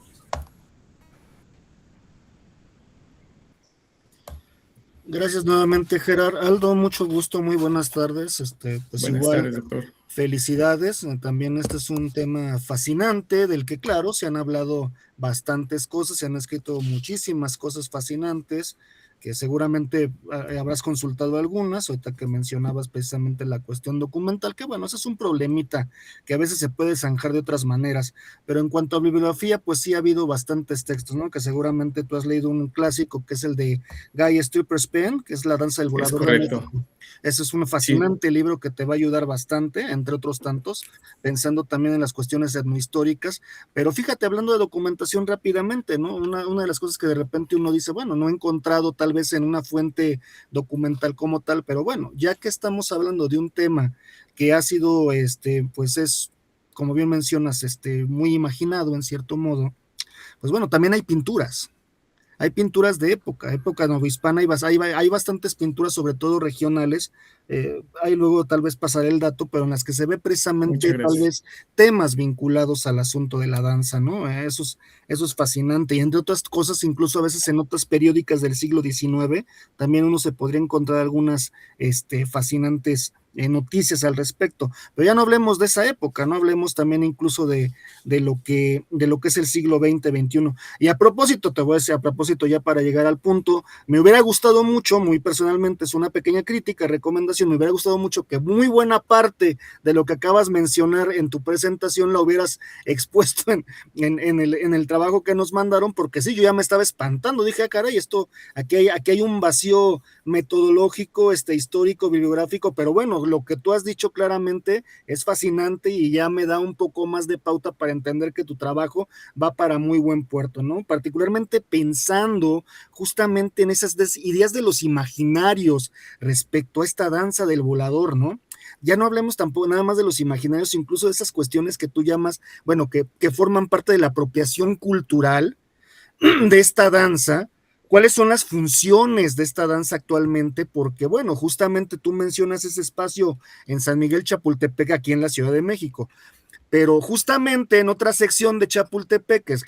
Gracias nuevamente, Gerard. Aldo, mucho gusto, muy buenas tardes. Pues buenas igual, tardes, doctor. Felicidades. También este es un tema fascinante del que, claro, se han hablado bastantes cosas, se han escrito muchísimas cosas fascinantes, que seguramente habrás consultado algunas, ahorita que mencionabas precisamente la cuestión documental, que bueno, ese es un problemita que a veces se puede zanjar de otras maneras, pero en cuanto a bibliografía, pues sí ha habido bastantes textos, ¿no? Que seguramente tú has leído un clásico que es el de Guy Stripper's Pen, que es La danza del volador. Es correcto. Ese es un fascinante libro que te va a ayudar bastante, entre otros tantos, pensando también en las cuestiones etnohistóricas. Pero fíjate, hablando de documentación rápidamente, ¿no? Una de las cosas que de repente uno dice, bueno, no he encontrado tal vez en una fuente documental como tal, pero bueno, ya que estamos hablando de un tema que ha sido, pues es, como bien mencionas, muy imaginado en cierto modo, pues bueno, también hay pinturas. Hay pinturas de época novohispana, hay bastantes pinturas, sobre todo regionales, ahí luego tal vez pasaré el dato, pero en las que se ve precisamente tal vez temas vinculados al asunto de la danza, ¿no? Eso es fascinante, y entre otras cosas, incluso a veces en notas periódicas del siglo XIX, también uno se podría encontrar algunas fascinantes noticias al respecto, pero ya no hablemos de esa época, no hablemos también incluso de lo que es el siglo XX, XXI. Y a propósito, te voy a decir, a propósito ya para llegar al punto, me hubiera gustado mucho, muy personalmente, es una pequeña crítica, recomendación, me hubiera gustado mucho que muy buena parte de lo que acabas de mencionar en tu presentación la hubieras expuesto en el trabajo que nos mandaron, porque sí, yo ya me estaba espantando, dije, caray, aquí hay un vacío metodológico, histórico, bibliográfico, pero bueno, lo que tú has dicho claramente es fascinante y ya me da un poco más de pauta para entender que tu trabajo va para muy buen puerto, ¿no? Particularmente pensando justamente en esas ideas de los imaginarios respecto a esta danza del volador, ¿no? Ya no hablemos tampoco nada más de los imaginarios, incluso de esas cuestiones que tú llamas, bueno, que forman parte de la apropiación cultural de esta danza. ¿Cuáles son las funciones de esta danza actualmente? Porque, bueno, justamente tú mencionas ese espacio en San Miguel Chapultepec, aquí en la Ciudad de México, pero justamente en otra sección de Chapultepec, que es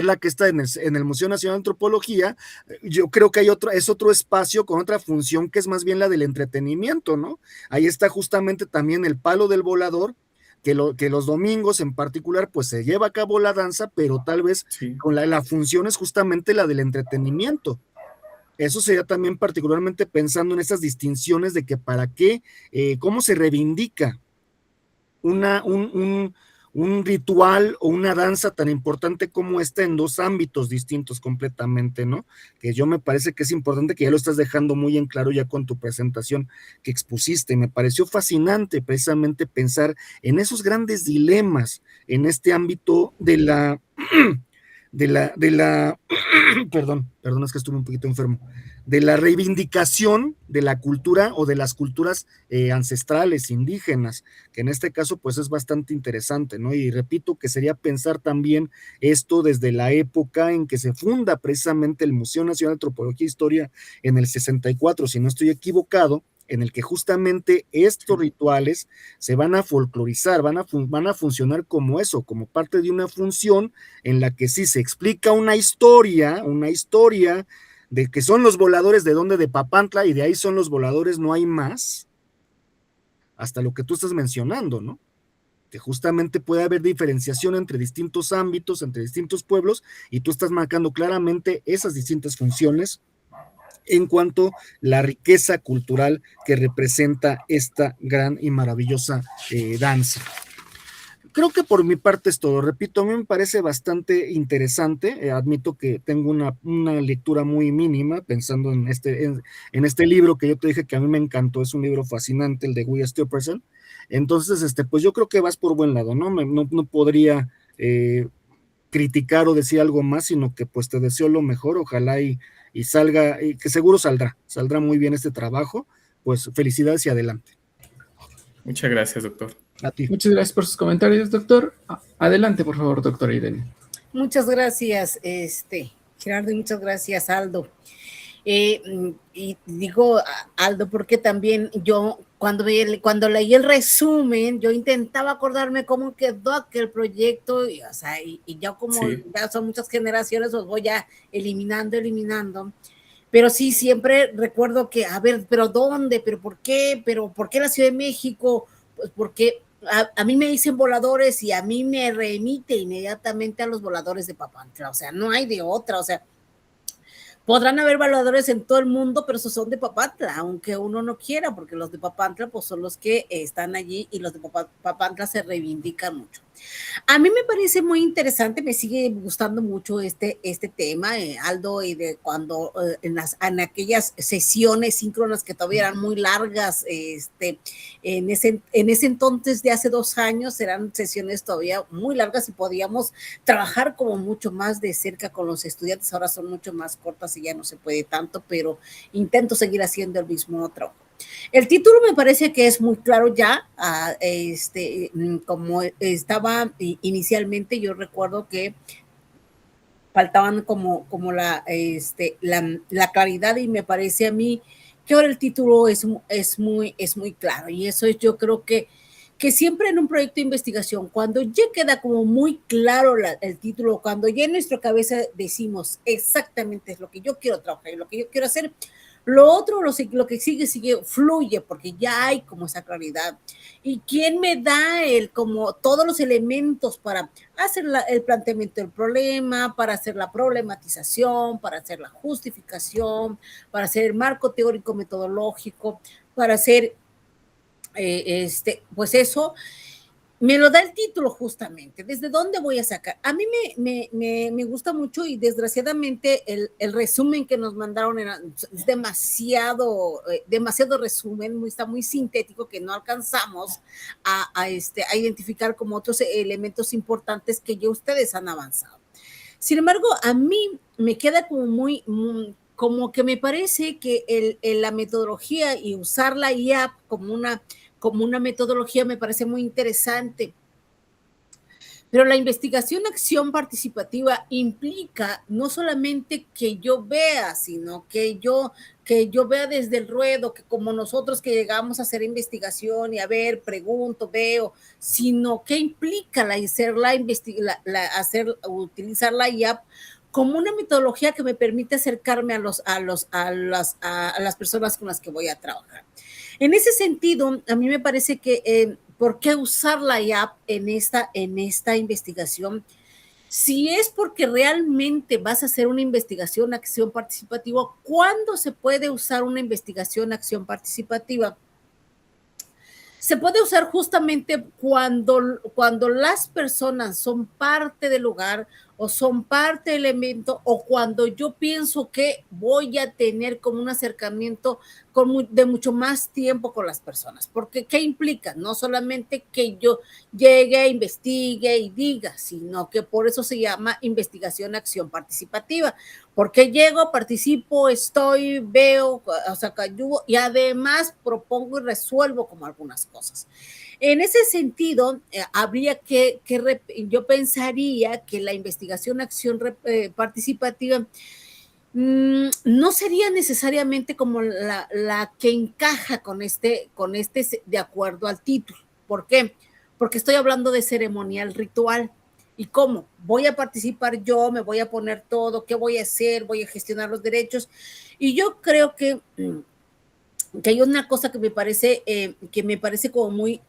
la que está en el Museo Nacional de Antropología, yo creo que es otro espacio con otra función que es más bien la del entretenimiento, ¿no? Ahí está justamente también el palo del volador, que los domingos en particular pues se lleva a cabo la danza, pero tal vez con la función es justamente la del entretenimiento. Eso sería también particularmente pensando en esas distinciones de que para qué, cómo se reivindica un ritual o una danza tan importante como esta en dos ámbitos distintos completamente, ¿no? Que yo me parece que es importante, que ya lo estás dejando muy en claro ya con tu presentación que expusiste. Me pareció fascinante precisamente pensar en esos grandes dilemas en este ámbito de la perdón, es que estuve un poquito enfermo, de la reivindicación de la cultura o de las culturas ancestrales, indígenas, que en este caso pues es bastante interesante, ¿no? Y repito que sería pensar también esto desde la época en que se funda precisamente el Museo Nacional de Antropología e Historia en el 64, si no estoy equivocado, en el que justamente estos rituales se van a folclorizar, van a funcionar como eso, como parte de una función en la que sí se explica una historia de que son los voladores de donde, de Papantla, y de ahí son los voladores, no hay más, hasta lo que tú estás mencionando, ¿no? Que justamente puede haber diferenciación entre distintos ámbitos, entre distintos pueblos, y tú estás marcando claramente esas distintas funciones en cuanto a la riqueza cultural que representa esta gran y maravillosa danza. Creo que por mi parte es todo. Repito, a mí me parece bastante interesante. Admito que tengo una lectura muy mínima pensando en este libro que yo te dije que a mí me encantó. Es un libro fascinante, el de We Are Still Present. Entonces, pues yo creo que vas por buen lado, ¿no? No podría criticar o decir algo más, sino que pues te deseo lo mejor. Ojalá y salga, y que seguro saldrá muy bien este trabajo. Pues felicidades y adelante. Muchas gracias, doctor. A ti. Muchas gracias por sus comentarios, doctor. Adelante, por favor, doctora Irene. Muchas gracias, Gerardo, y muchas gracias, Aldo. Y digo Aldo porque también yo cuando leí el resumen, yo intentaba acordarme cómo quedó aquel proyecto, y ya como ya son muchas generaciones, los voy ya eliminando. Pero sí, siempre recuerdo que, a ver, ¿pero dónde? ¿Pero por qué? ¿Pero por qué la Ciudad de México? Pues porque a mí me dicen voladores y a mí me remite inmediatamente a los voladores de Papantla, o sea, no hay de otra, o sea, podrán haber voladores en todo el mundo, pero esos son de Papantla, aunque uno no quiera, porque los de Papantla pues son los que están allí y los de Papantla se reivindican mucho. A mí me parece muy interesante, me sigue gustando mucho este tema, Aldo, y de cuando en aquellas sesiones síncronas que todavía eran muy largas, en ese entonces de hace 2 años eran sesiones todavía muy largas y podíamos trabajar como mucho más de cerca con los estudiantes, ahora son mucho más cortas y ya no se puede tanto, pero intento seguir haciendo el mismo trabajo. El título me parece que es muy claro ya, como estaba inicialmente, yo recuerdo que faltaban como la claridad, y me parece a mí que ahora el título es muy claro, y eso es, yo creo que siempre en un proyecto de investigación, cuando ya queda como muy claro el título, cuando ya en nuestra cabeza decimos exactamente es lo que yo quiero trabajar y lo que yo quiero hacer, Lo otro, lo que sigue, fluye, porque ya hay como esa claridad. ¿Y quién me da como todos los elementos para hacer el planteamiento del problema, para hacer la problematización, para hacer la justificación, para hacer el marco teórico metodológico, para hacer, pues eso? Me lo da el título justamente. ¿Desde dónde voy a sacar? A mí me gusta mucho y desgraciadamente el resumen que nos mandaron es demasiado resumen, está muy sintético, que no alcanzamos a identificar como otros elementos importantes que ya ustedes han avanzado. Sin embargo, a mí me queda como que me parece que la metodología y usar la IA como una metodología me parece muy interesante. Pero la investigación-acción participativa implica no solamente que yo vea, sino que yo vea desde el ruedo, que como nosotros que llegamos a hacer investigación y a ver, pregunto, veo, sino que implica utilizar la IA como una metodología que me permite acercarme a las personas con las que voy a trabajar. En ese sentido, a mí me parece que ¿por qué usar la IA en esta investigación? Si es porque realmente vas a hacer una investigación-acción participativa, ¿cuándo se puede usar una investigación-acción participativa? Se puede usar justamente cuando las personas son parte del lugar o son parte del evento, o cuando yo pienso que voy a tener como un acercamiento de mucho más tiempo con las personas. Porque ¿qué implica? No solamente que yo llegue, investigue y diga, sino que por eso se llama investigación-acción participativa. Porque llego, participo, estoy, veo, o sea, ayudo y además propongo y resuelvo como algunas cosas. En ese sentido, yo pensaría que la investigación-acción participativa no sería necesariamente como la que encaja con este de acuerdo al título. ¿Por qué? Porque estoy hablando de ceremonial ritual. ¿Y cómo? Voy a participar yo, me voy a poner todo, ¿qué voy a hacer? Voy a gestionar los derechos. Y yo creo que hay una cosa que me parece como muy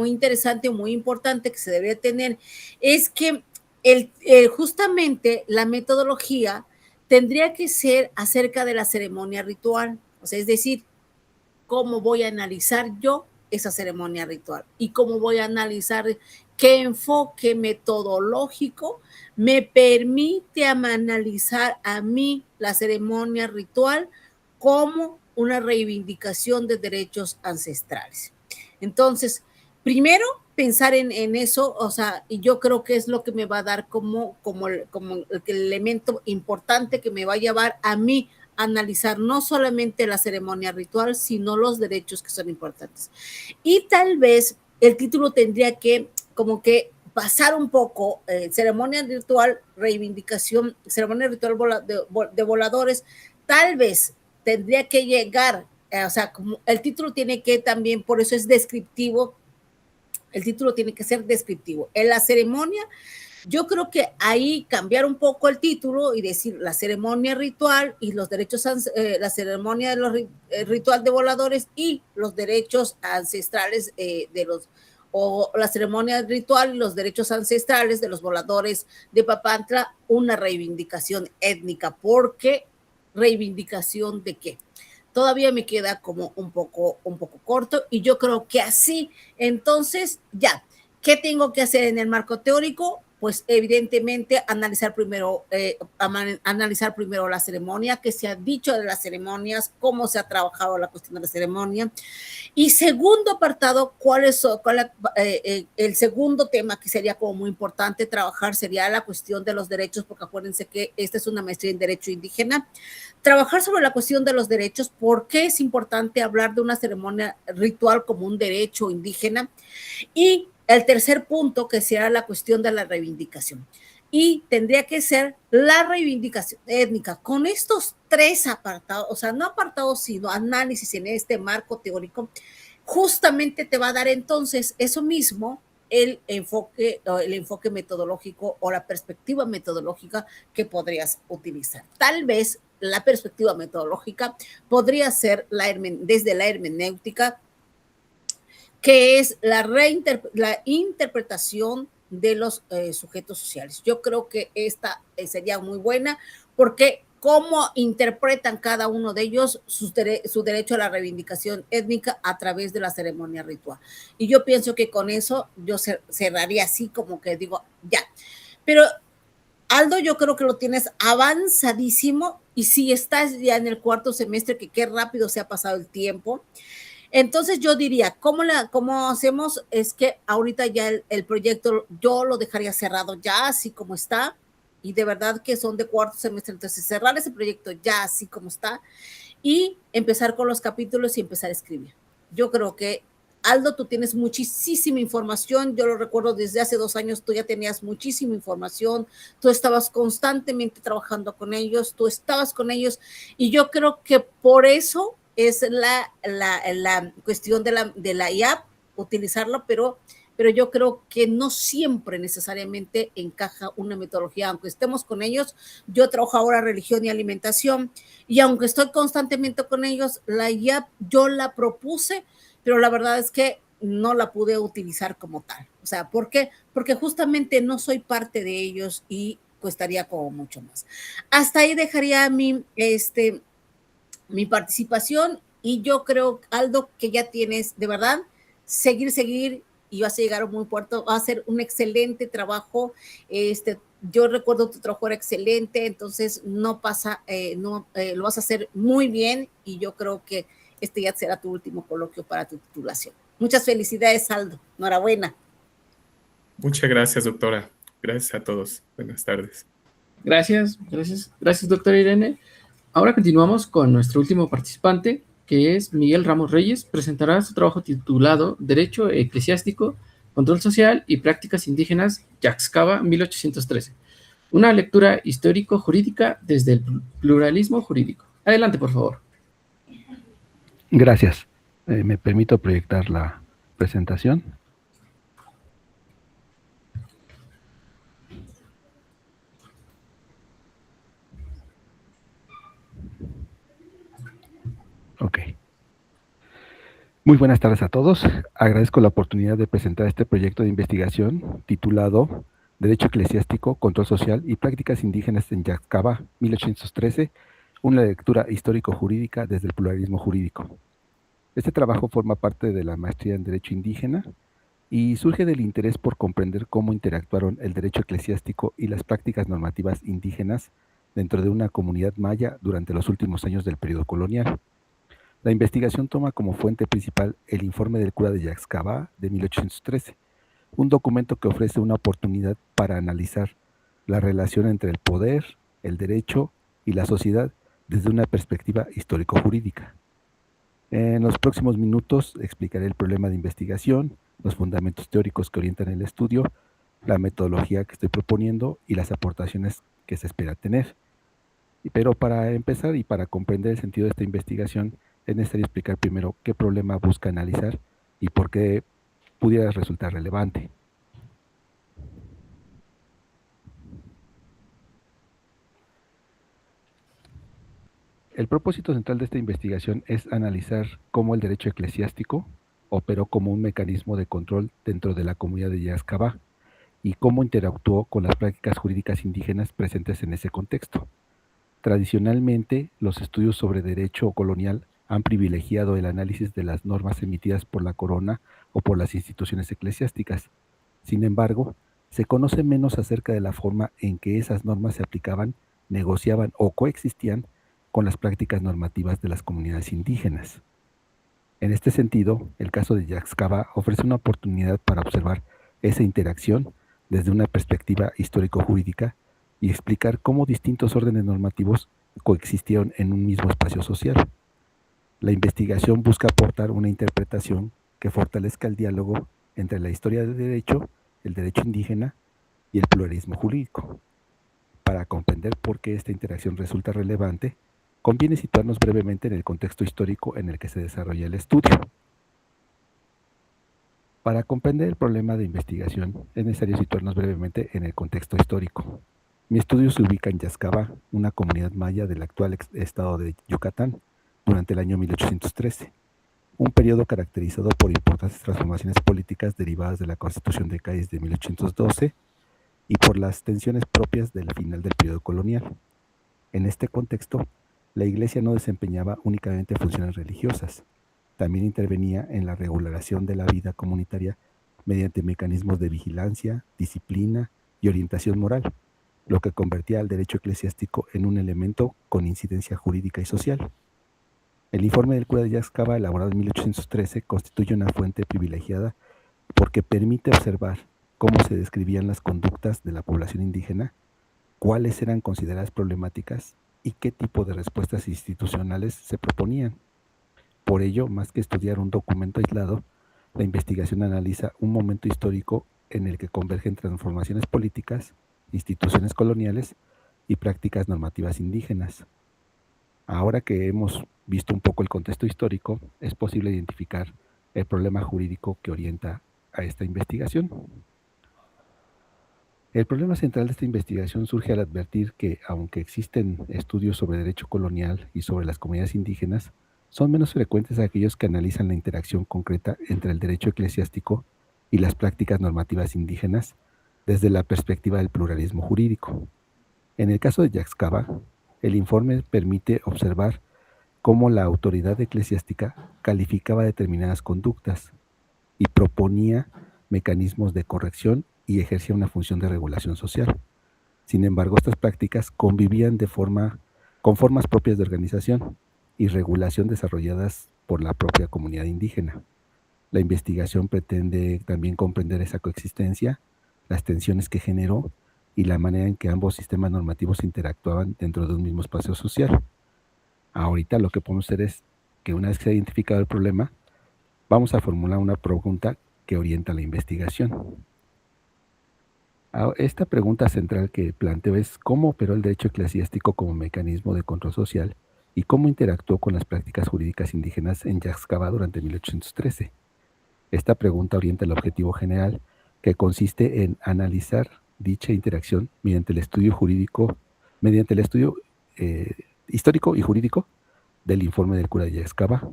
interesante, muy importante que se debe tener, es que justamente la metodología tendría que ser acerca de la ceremonia ritual, o sea, es decir, cómo voy a analizar yo esa ceremonia ritual y cómo voy a analizar qué enfoque metodológico me permite analizar a mí la ceremonia ritual como una reivindicación de derechos ancestrales. Entonces, primero, pensar en eso, o sea, y yo creo que es lo que me va a dar como el elemento importante que me va a llevar a mí a analizar no solamente la ceremonia ritual, sino los derechos que son importantes. Y tal vez el título tendría que como que pasar un poco, ceremonia ritual, reivindicación, ceremonia ritual de voladores, tal vez tendría que llegar, o sea, como el título tiene que también, por eso es descriptivo, el título tiene que ser descriptivo. En la ceremonia, yo creo que ahí cambiar un poco el título y decir la ceremonia ritual y los derechos, la ceremonia de los ritual de voladores y los derechos ancestrales o la ceremonia ritual y los derechos ancestrales de los voladores de Papantla, una reivindicación étnica, porque reivindicación de qué. Todavía me queda como un poco corto y yo creo que así, entonces ya, ¿qué tengo que hacer en el marco teórico? Pues evidentemente analizar primero la ceremonia, qué se ha dicho de las ceremonias, cómo se ha trabajado la cuestión de la ceremonia. Y segundo apartado, el segundo tema que sería como muy importante trabajar sería la cuestión de los derechos, porque acuérdense que esta es una maestría en Derecho Indígena. Trabajar sobre la cuestión de los derechos, por qué es importante hablar de una ceremonia ritual como un derecho indígena. Y el tercer punto, que será la cuestión de la reivindicación. Y tendría que ser la reivindicación étnica. Con estos tres apartados, o sea, no apartados, sino análisis en este marco teórico, justamente te va a dar entonces eso mismo, el enfoque metodológico o la perspectiva metodológica que podrías utilizar. Tal vez la perspectiva metodológica podría ser desde la hermenéutica, que es la interpretación de los sujetos sociales. Yo creo que esta sería muy buena porque cómo interpretan cada uno de ellos su derecho a la reivindicación étnica a través de la ceremonia ritual. Y yo pienso que con eso yo cerraría así como que digo, ya. Pero Aldo, yo creo que lo tienes avanzadísimo y si estás ya en el cuarto semestre, que qué rápido se ha pasado el tiempo. Entonces yo diría, ¿cómo hacemos? Es que ahorita ya el proyecto yo lo dejaría cerrado ya así como está, y de verdad que son de cuarto semestre, entonces cerrar ese proyecto ya así como está y empezar con los capítulos y empezar a escribir. Yo creo que, Aldo, tú tienes muchísima información, yo lo recuerdo desde hace 2 años, tú ya tenías muchísima información, tú estabas constantemente trabajando con ellos, tú estabas con ellos, y yo creo que por eso es la cuestión de la IAP, utilizarlo, pero yo creo que no siempre necesariamente encaja una metodología, aunque estemos con ellos. Yo trabajo ahora religión y alimentación, y aunque estoy constantemente con ellos, la IAP yo la propuse, pero la verdad es que no la pude utilizar como tal. O sea, ¿por qué? Porque justamente no soy parte de ellos y costaría como mucho más. Hasta ahí dejaría mi participación, y yo creo, Aldo, que ya tienes de verdad seguir y vas a llegar a un buen puerto, va a ser un excelente trabajo. Yo recuerdo tu trabajo era excelente, entonces lo vas a hacer muy bien, y yo creo que este ya será tu último coloquio para tu titulación. Muchas felicidades, Aldo. Enhorabuena. Muchas gracias, doctora. Gracias a todos. Buenas tardes. Gracias, doctora Irene. Ahora continuamos con nuestro último participante, que es Miguel Ramos Reyes. Presentará su trabajo titulado Derecho Eclesiástico, Control Social y Prácticas Indígenas, Yaxcaba, 1813. Una lectura histórico-jurídica desde el pluralismo jurídico. Adelante, por favor. Gracias. Me permito proyectar la presentación. Ok. Muy buenas tardes a todos. Agradezco la oportunidad de presentar este proyecto de investigación titulado Derecho Eclesiástico, Control Social y Prácticas Indígenas en Yaxcaba, 1813, una lectura histórico-jurídica desde el pluralismo jurídico. Este trabajo forma parte de la maestría en Derecho Indígena y surge del interés por comprender cómo interactuaron el derecho eclesiástico y las prácticas normativas indígenas dentro de una comunidad maya durante los últimos años del periodo colonial. La investigación toma como fuente principal el informe del cura de Yaxcaba de 1813, un documento que ofrece una oportunidad para analizar la relación entre el poder, el derecho y la sociedad desde una perspectiva histórico-jurídica. En los próximos minutos explicaré el problema de investigación, los fundamentos teóricos que orientan el estudio, la metodología que estoy proponiendo y las aportaciones que se espera tener. Pero para empezar y para comprender el sentido de esta investigación, es necesario explicar primero qué problema busca analizar y por qué pudiera resultar relevante. El propósito central de esta investigación es analizar cómo el derecho eclesiástico operó como un mecanismo de control dentro de la comunidad de Yaxcaba y cómo interactuó con las prácticas jurídicas indígenas presentes en ese contexto. Tradicionalmente, los estudios sobre derecho colonial han privilegiado el análisis de las normas emitidas por la corona o por las instituciones eclesiásticas. Sin embargo, se conoce menos acerca de la forma en que esas normas se aplicaban, negociaban o coexistían con las prácticas normativas de las comunidades indígenas. En este sentido, el caso de Yaxcaba ofrece una oportunidad para observar esa interacción desde una perspectiva histórico-jurídica y explicar cómo distintos órdenes normativos coexistieron en un mismo espacio social. La investigación busca aportar una interpretación que fortalezca el diálogo entre la historia del derecho, el derecho indígena y el pluralismo jurídico. Para comprender por qué esta interacción resulta relevante, conviene situarnos brevemente en el contexto histórico en el que se desarrolla el estudio. Para comprender el problema de investigación es necesario situarnos brevemente en el contexto histórico. Mi estudio se ubica en Yaxcabá, una comunidad maya del actual estado de Yucatán, durante el año 1813, un periodo caracterizado por importantes transformaciones políticas derivadas de la Constitución de Cádiz de 1812 y por las tensiones propias del final del periodo colonial. En este contexto, la Iglesia no desempeñaba únicamente funciones religiosas, también intervenía en la regulación de la vida comunitaria mediante mecanismos de vigilancia, disciplina y orientación moral, lo que convertía al derecho eclesiástico en un elemento con incidencia jurídica y social. El informe del cura de Yaxcabá, elaborado en 1813, constituye una fuente privilegiada porque permite observar cómo se describían las conductas de la población indígena, cuáles eran consideradas problemáticas y qué tipo de respuestas institucionales se proponían. Por ello, más que estudiar un documento aislado, la investigación analiza un momento histórico en el que convergen transformaciones políticas, instituciones coloniales y prácticas normativas indígenas. Ahora que hemos visto un poco el contexto histórico, es posible identificar el problema jurídico que orienta a esta investigación. El problema central de esta investigación surge al advertir que, aunque existen estudios sobre derecho colonial y sobre las comunidades indígenas, son menos frecuentes aquellos que analizan la interacción concreta entre el derecho eclesiástico y las prácticas normativas indígenas desde la perspectiva del pluralismo jurídico. En el caso de Yaxcabá, el informe permite observar cómo la autoridad eclesiástica calificaba determinadas conductas y proponía mecanismos de corrección y ejercía una función de regulación social. Sin embargo, estas prácticas convivían con formas propias de organización y regulación desarrolladas por la propia comunidad indígena. La investigación pretende también comprender esa coexistencia, las tensiones que generó y la manera en que ambos sistemas normativos interactuaban dentro de un mismo espacio social. Ahorita lo que podemos hacer es que una vez que se ha identificado el problema, vamos a formular una pregunta que orienta la investigación. Esta pregunta central que planteo es cómo operó el derecho eclesiástico como mecanismo de control social y cómo interactuó con las prácticas jurídicas indígenas en Yaxcabá durante 1813. Esta pregunta orienta el objetivo general, que consiste en analizar dicha interacción mediante el estudio histórico y jurídico del informe del cura de Yaxcabá.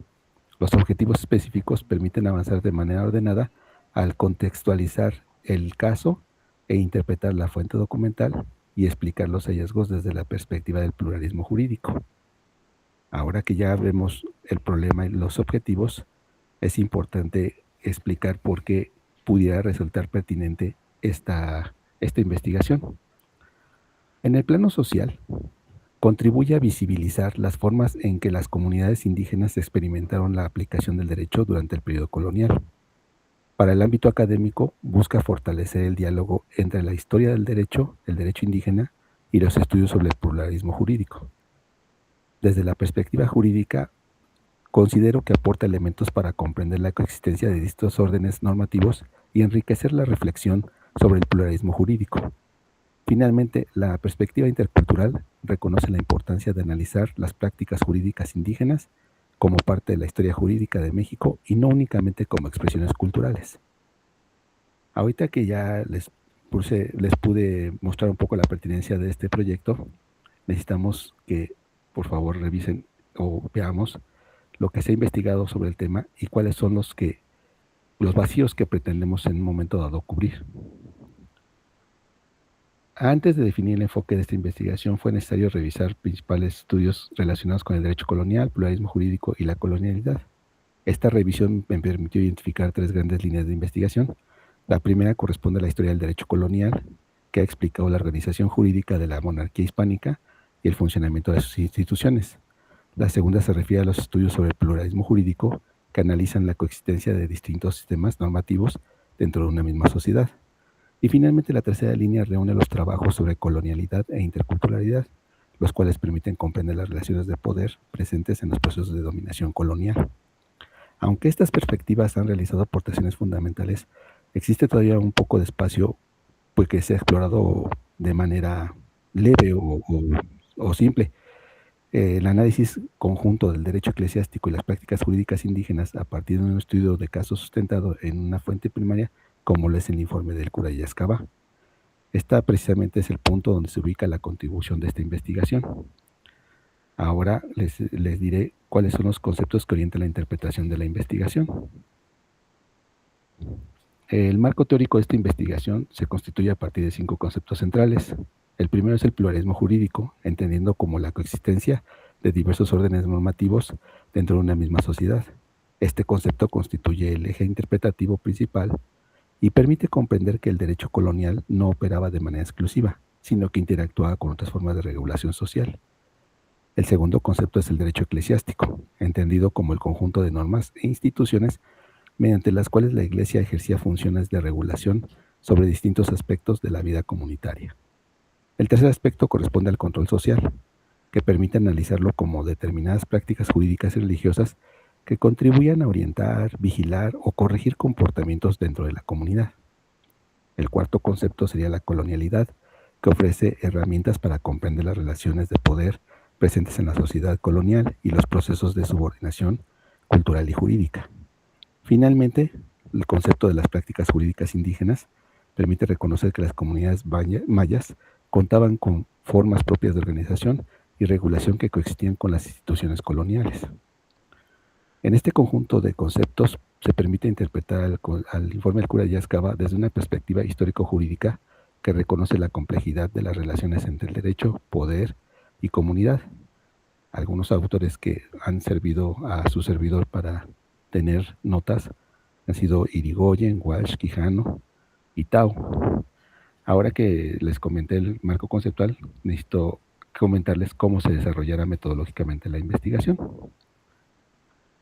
Los objetivos específicos permiten avanzar de manera ordenada al contextualizar el caso e interpretar la fuente documental y explicar los hallazgos desde la perspectiva del pluralismo jurídico. Ahora que ya vemos el problema y los objetivos, es importante explicar por qué pudiera resultar pertinente esta investigación. En el plano social, contribuye a visibilizar las formas en que las comunidades indígenas experimentaron la aplicación del derecho durante el periodo colonial. Para el ámbito académico, busca fortalecer el diálogo entre la historia del derecho, el derecho indígena y los estudios sobre el pluralismo jurídico. Desde la perspectiva jurídica, considero que aporta elementos para comprender la coexistencia de distintos órdenes normativos y enriquecer la reflexión sobre el pluralismo jurídico. Finalmente, la perspectiva intercultural reconoce la importancia de analizar las prácticas jurídicas indígenas como parte de la historia jurídica de México y no únicamente como expresiones culturales. Ahorita que ya les pude mostrar un poco la pertinencia de este proyecto, necesitamos que por favor revisen o veamos lo que se ha investigado sobre el tema y cuáles son los vacíos que pretendemos en un momento dado cubrir. Antes de definir el enfoque de esta investigación, fue necesario revisar principales estudios relacionados con el derecho colonial, pluralismo jurídico y la colonialidad. Esta revisión me permitió identificar 3 grandes líneas de investigación. La primera corresponde a la historia del derecho colonial, que ha explicado la organización jurídica de la monarquía hispánica y el funcionamiento de sus instituciones. La segunda se refiere a los estudios sobre el pluralismo jurídico, que analizan la coexistencia de distintos sistemas normativos dentro de una misma sociedad. Y finalmente la tercera línea reúne los trabajos sobre colonialidad e interculturalidad, los cuales permiten comprender las relaciones de poder presentes en los procesos de dominación colonial. Aunque estas perspectivas han realizado aportaciones fundamentales, existe todavía un poco de espacio que se ha explorado de manera leve o simple. El análisis conjunto del derecho eclesiástico y las prácticas jurídicas indígenas a partir de un estudio de casos sustentado en una fuente primaria, como lo es el informe del cura Yascaba. Esta precisamente es el punto donde se ubica la contribución de esta investigación. Ahora les diré cuáles son los conceptos que orientan la interpretación de la investigación. El marco teórico de esta investigación se constituye a partir de 5 conceptos centrales. El primero es el pluralismo jurídico, entendiendo como la coexistencia de diversos órdenes normativos dentro de una misma sociedad. Este concepto constituye el eje interpretativo principal y permite comprender que el derecho colonial no operaba de manera exclusiva, sino que interactuaba con otras formas de regulación social. El segundo concepto es el derecho eclesiástico, entendido como el conjunto de normas e instituciones mediante las cuales la Iglesia ejercía funciones de regulación sobre distintos aspectos de la vida comunitaria. El tercer aspecto corresponde al control social, que permite analizarlo como determinadas prácticas jurídicas y religiosas que contribuyan a orientar, vigilar o corregir comportamientos dentro de la comunidad. El cuarto concepto sería la colonialidad, que ofrece herramientas para comprender las relaciones de poder presentes en la sociedad colonial y los procesos de subordinación cultural y jurídica. Finalmente, el concepto de las prácticas jurídicas indígenas permite reconocer que las comunidades mayas contaban con formas propias de organización y regulación que coexistían con las instituciones coloniales. En este conjunto de conceptos se permite interpretar al informe del cura Yascaba desde una perspectiva histórico-jurídica que reconoce la complejidad de las relaciones entre el derecho, poder y comunidad. Algunos autores que han servido a su servidor para tener notas han sido Irigoyen, Walsh, Quijano y Tau. Ahora que les comenté el marco conceptual, necesito comentarles cómo se desarrollará metodológicamente la investigación.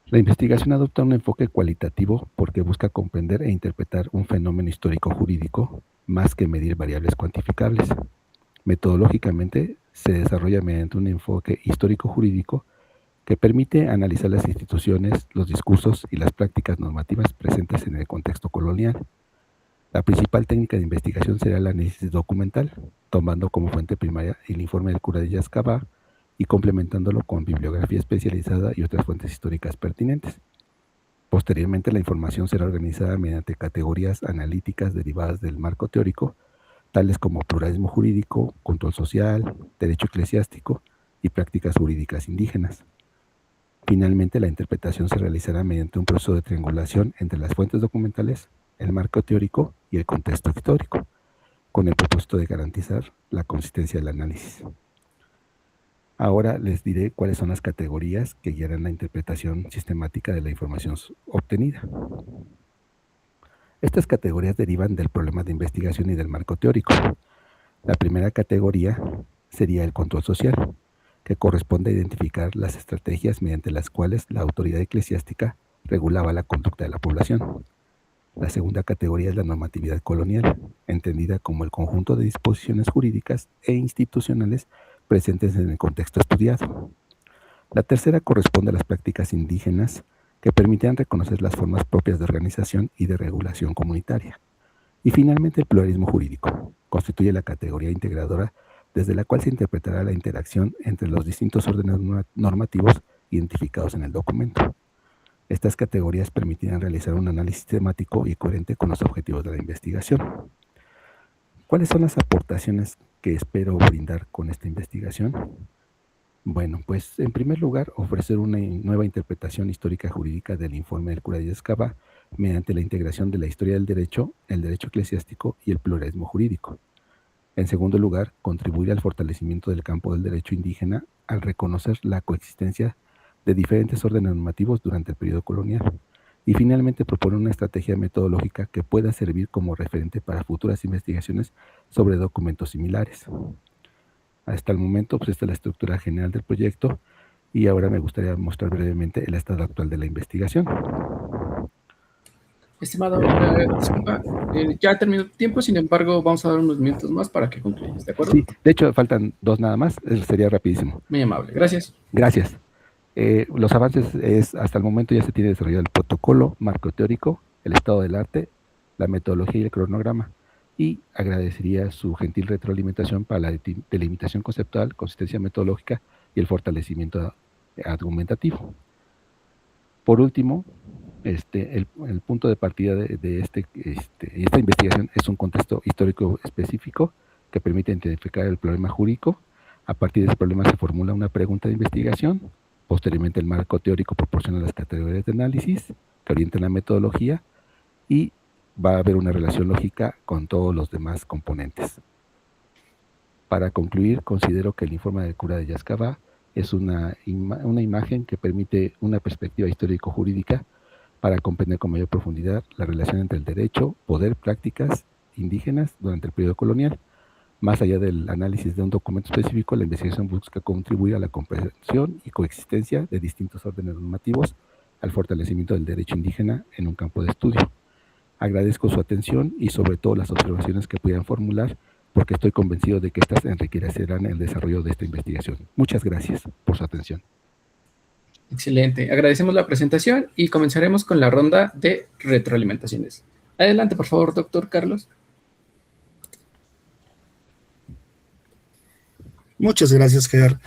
La investigación adopta un enfoque cualitativo porque busca comprender e interpretar un fenómeno histórico-jurídico más que medir variables cuantificables. Metodológicamente se desarrolla mediante un enfoque histórico-jurídico que permite analizar las instituciones, los discursos y las prácticas normativas presentes en el contexto colonial. La principal técnica de investigación será el análisis documental, tomando como fuente primaria el informe del cura de Yascaba y complementándolo con bibliografía especializada y otras fuentes históricas pertinentes. Posteriormente, la información será organizada mediante categorías analíticas derivadas del marco teórico, tales como pluralismo jurídico, control social, derecho eclesiástico y prácticas jurídicas indígenas. Finalmente, la interpretación se realizará mediante un proceso de triangulación entre las fuentes documentales, el marco teórico y el contexto histórico, con el propósito de garantizar la consistencia del análisis. Ahora les diré cuáles son las categorías que guiarán la interpretación sistemática de la información obtenida. Estas categorías derivan del problema de investigación y del marco teórico. La primera categoría sería el control social, que corresponde a identificar las estrategias mediante las cuales la autoridad eclesiástica regulaba la conducta de la población. La segunda categoría es la normatividad colonial, entendida como el conjunto de disposiciones jurídicas e institucionales presentes en el contexto estudiado. La tercera corresponde a las prácticas indígenas que permitían reconocer las formas propias de organización y de regulación comunitaria. Y finalmente el pluralismo jurídico constituye la categoría integradora desde la cual se interpretará la interacción entre los distintos órdenes normativos identificados en el documento. Estas categorías permitirán realizar un análisis temático y coherente con los objetivos de la investigación. ¿Cuáles son las aportaciones que espero brindar con esta investigación? Bueno, pues en primer lugar, ofrecer una nueva interpretación histórica jurídica del informe del cura de Yascaba mediante la integración de la historia del derecho, el derecho eclesiástico y el pluralismo jurídico. En segundo lugar, contribuir al fortalecimiento del campo del derecho indígena al reconocer la coexistencia de diferentes órdenes normativos durante el periodo colonial. Y finalmente, proponer una estrategia metodológica que pueda servir como referente para futuras investigaciones sobre documentos similares. Hasta el momento, pues esta es la estructura general del proyecto y ahora me gustaría mostrar brevemente el estado actual de la investigación. Estimado, disculpa, ya terminó el tiempo, sin embargo, vamos a dar unos minutos más para que concluyas, ¿de acuerdo? Sí, de hecho, faltan 2 nada más, sería rapidísimo. Muy amable, gracias. Gracias. Los avances es, hasta el momento ya se tiene desarrollado el protocolo, marco teórico, el estado del arte, la metodología y el cronograma. Y agradecería su gentil retroalimentación para la delimitación conceptual, consistencia metodológica y el fortalecimiento argumentativo. Por último, el punto de partida de esta investigación es un contexto histórico específico que permite identificar el problema jurídico. A partir de ese problema se formula una pregunta de investigación. Posteriormente, el marco teórico proporciona las categorías de análisis que orientan la metodología y va a haber una relación lógica con todos los demás componentes. Para concluir, considero que el informe del cura de Yaxcabá es una imagen que permite una perspectiva histórico-jurídica para comprender con mayor profundidad la relación entre el derecho, poder, prácticas indígenas durante el periodo colonial. Más allá del análisis de un documento específico, la investigación busca contribuir a la comprensión y coexistencia de distintos órdenes normativos al fortalecimiento del derecho indígena en un campo de estudio. Agradezco su atención y sobre todo las observaciones que puedan formular, porque estoy convencido de que estas enriquecerán el desarrollo de esta investigación. Muchas gracias por su atención. Excelente. Agradecemos la presentación y comenzaremos con la ronda de retroalimentaciones. Adelante, por favor, doctor Carlos. Muchas gracias, Gerard.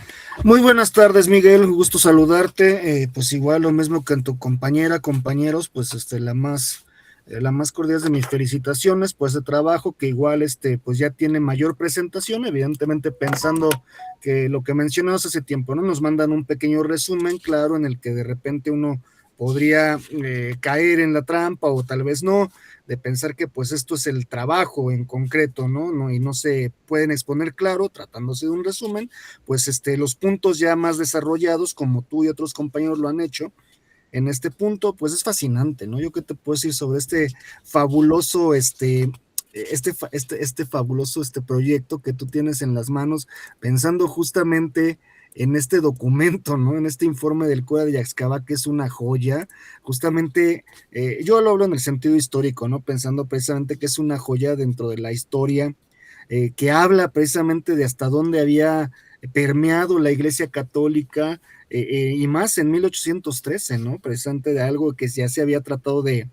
Muy buenas tardes, Miguel, un gusto saludarte. Pues igual lo mismo que en tu compañera, compañeros, pues la más cordial de mis felicitaciones por ese trabajo que igual pues ya tiene mayor presentación, evidentemente pensando que lo que mencionamos hace tiempo, ¿no? Nos mandan un pequeño resumen, claro, en el que de repente uno podría caer en la trampa o tal vez no, de pensar que pues esto es el trabajo en concreto, ¿no? Y no se pueden exponer claro, tratándose de un resumen, pues los puntos ya más desarrollados, como tú y otros compañeros lo han hecho, en este punto, pues es fascinante, ¿no? Yo qué te puedo decir sobre fabuloso, fabuloso proyecto que tú tienes en las manos, pensando justamente en este documento, ¿no? En este informe del cura de Yaxcabá, que es una joya, justamente, yo lo hablo en el sentido histórico, ¿no? Pensando precisamente que es una joya dentro de la historia, que habla precisamente de hasta dónde había permeado la Iglesia Católica, y más en 1813, ¿no? Precisamente de algo que ya se había tratado de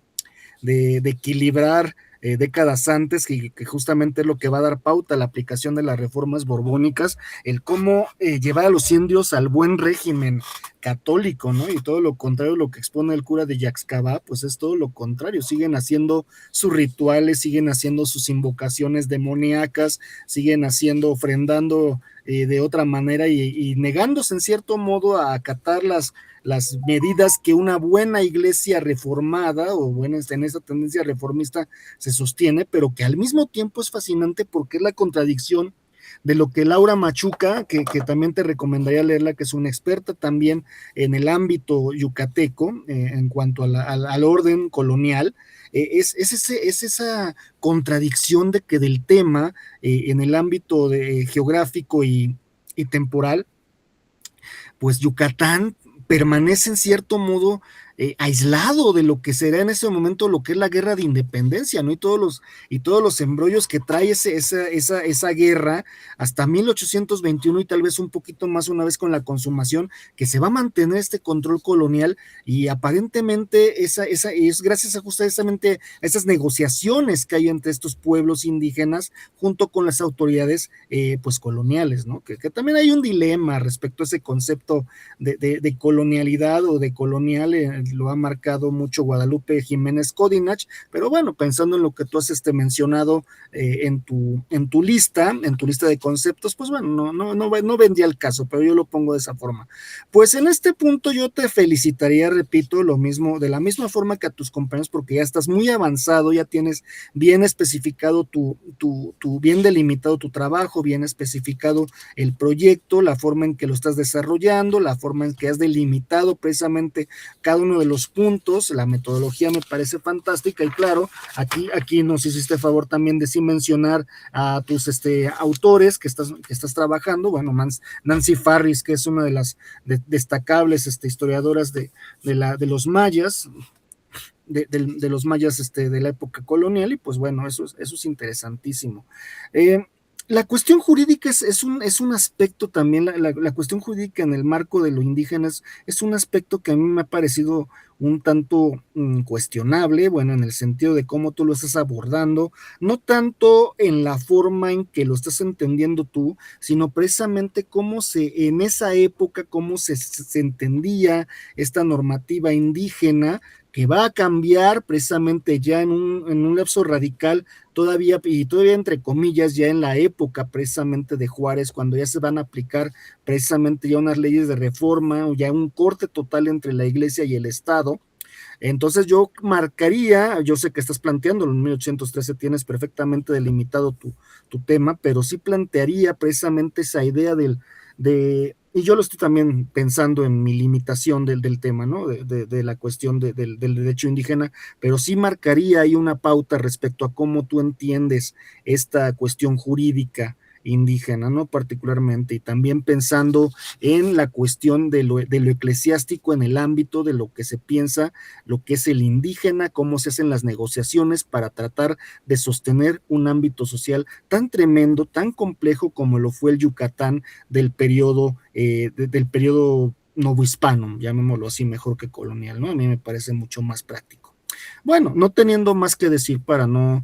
equilibrar décadas antes, que justamente es lo que va a dar pauta a la aplicación de las reformas borbónicas, el cómo llevar a los indios al buen régimen católico, ¿no? Y todo lo contrario, lo que expone el cura de Yaxcabá, pues es todo lo contrario, siguen haciendo sus rituales, siguen haciendo sus invocaciones demoníacas, siguen ofrendando de otra manera y negándose en cierto modo a acatar las medidas que una buena iglesia reformada o buena en esa tendencia reformista se sostiene, pero que al mismo tiempo es fascinante porque es la contradicción de lo que Laura Machuca, que también te recomendaría leerla, que es una experta también en el ámbito yucateco, en cuanto al orden colonial, es esa contradicción de que del tema en el ámbito geográfico y temporal, pues Yucatán permanece en cierto modo aislado de lo que será en ese momento lo que es la guerra de independencia, ¿no? Y todos los embrollos que trae esa guerra hasta 1821 y tal vez un poquito más una vez con la consumación, que se va a mantener este control colonial y aparentemente es gracias a justamente a esas negociaciones que hay entre estos pueblos indígenas junto con las autoridades pues coloniales, ¿no? Que también hay un dilema respecto a ese concepto de colonialidad o de colonial, lo ha marcado mucho Guadalupe Jiménez Codinach, pero bueno, pensando en lo que tú has mencionado en tu lista de conceptos, pues bueno, no vendría el caso, pero yo lo pongo de esa forma. Pues en este punto yo te felicitaría, repito, lo mismo, de la misma forma que a tus compañeros, porque ya estás muy avanzado, ya tienes bien especificado bien delimitado tu trabajo, bien especificado el proyecto, la forma en que lo estás desarrollando, la forma en que has delimitado precisamente cada uno de los puntos, la metodología me parece fantástica y claro, aquí nos hiciste favor también de sí mencionar a tus autores que estás trabajando, bueno, Nancy Farris, que es una de las destacables historiadoras de los mayas, de los mayas de la época colonial, y pues bueno, eso es interesantísimo. La cuestión jurídica es un aspecto también, la cuestión jurídica en el marco de lo indígena es un aspecto que a mí me ha parecido un tanto cuestionable, bueno, en el sentido de cómo tú lo estás abordando, no tanto en la forma en que lo estás entendiendo tú, sino precisamente cómo en esa época, cómo se entendía esta normativa indígena, que va a cambiar precisamente ya en un lapso radical, todavía entre comillas, ya en la época precisamente de Juárez, cuando ya se van a aplicar precisamente ya unas leyes de reforma, o ya un corte total entre la iglesia y el Estado. Entonces yo marcaría, yo sé que estás planteando, en 1813 tienes perfectamente delimitado tu tema, pero sí plantearía precisamente esa idea y yo lo estoy también pensando en mi limitación del tema, ¿no? De la cuestión del derecho indígena, pero sí marcaría ahí una pauta respecto a cómo tú entiendes esta cuestión jurídica indígena, ¿no? Particularmente, y también pensando en la cuestión de lo eclesiástico en el ámbito de lo que se piensa, lo que es el indígena, cómo se hacen las negociaciones para tratar de sostener un ámbito social tan tremendo, tan complejo como lo fue el Yucatán del periodo novohispano, llamémoslo así, mejor que colonial, ¿no? A mí me parece mucho más práctico. Bueno, no teniendo más que decir para no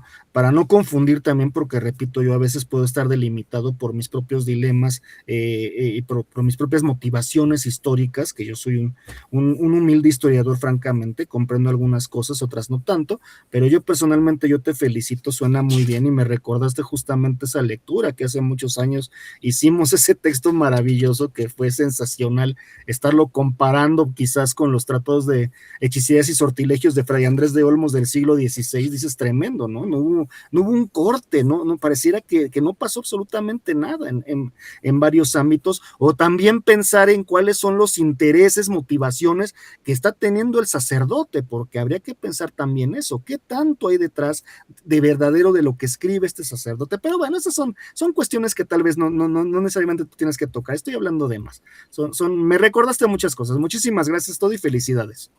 confundir también, porque repito, yo a veces puedo estar delimitado por mis propios dilemas y por mis propias motivaciones históricas, que yo soy un humilde historiador, francamente, comprendo algunas cosas, otras no tanto, pero yo personalmente yo te felicito, suena muy bien y me recordaste justamente esa lectura que hace muchos años hicimos, ese texto maravilloso que fue sensacional, estarlo comparando quizás con los tratados de hechicerías y sortilegios de Fray Andrés de Olmos del siglo XVI, dices tremendo, ¿no? No hubo un corte, ¿no? Pareciera que no pasó absolutamente nada en varios ámbitos, o también pensar en cuáles son los intereses, motivaciones que está teniendo el sacerdote, porque habría que pensar también eso, qué tanto hay detrás de verdadero de lo que escribe este sacerdote, pero bueno, esas son cuestiones que tal vez no necesariamente tú tienes que tocar, estoy hablando de más, me recordaste muchas cosas, muchísimas gracias todo y felicidades.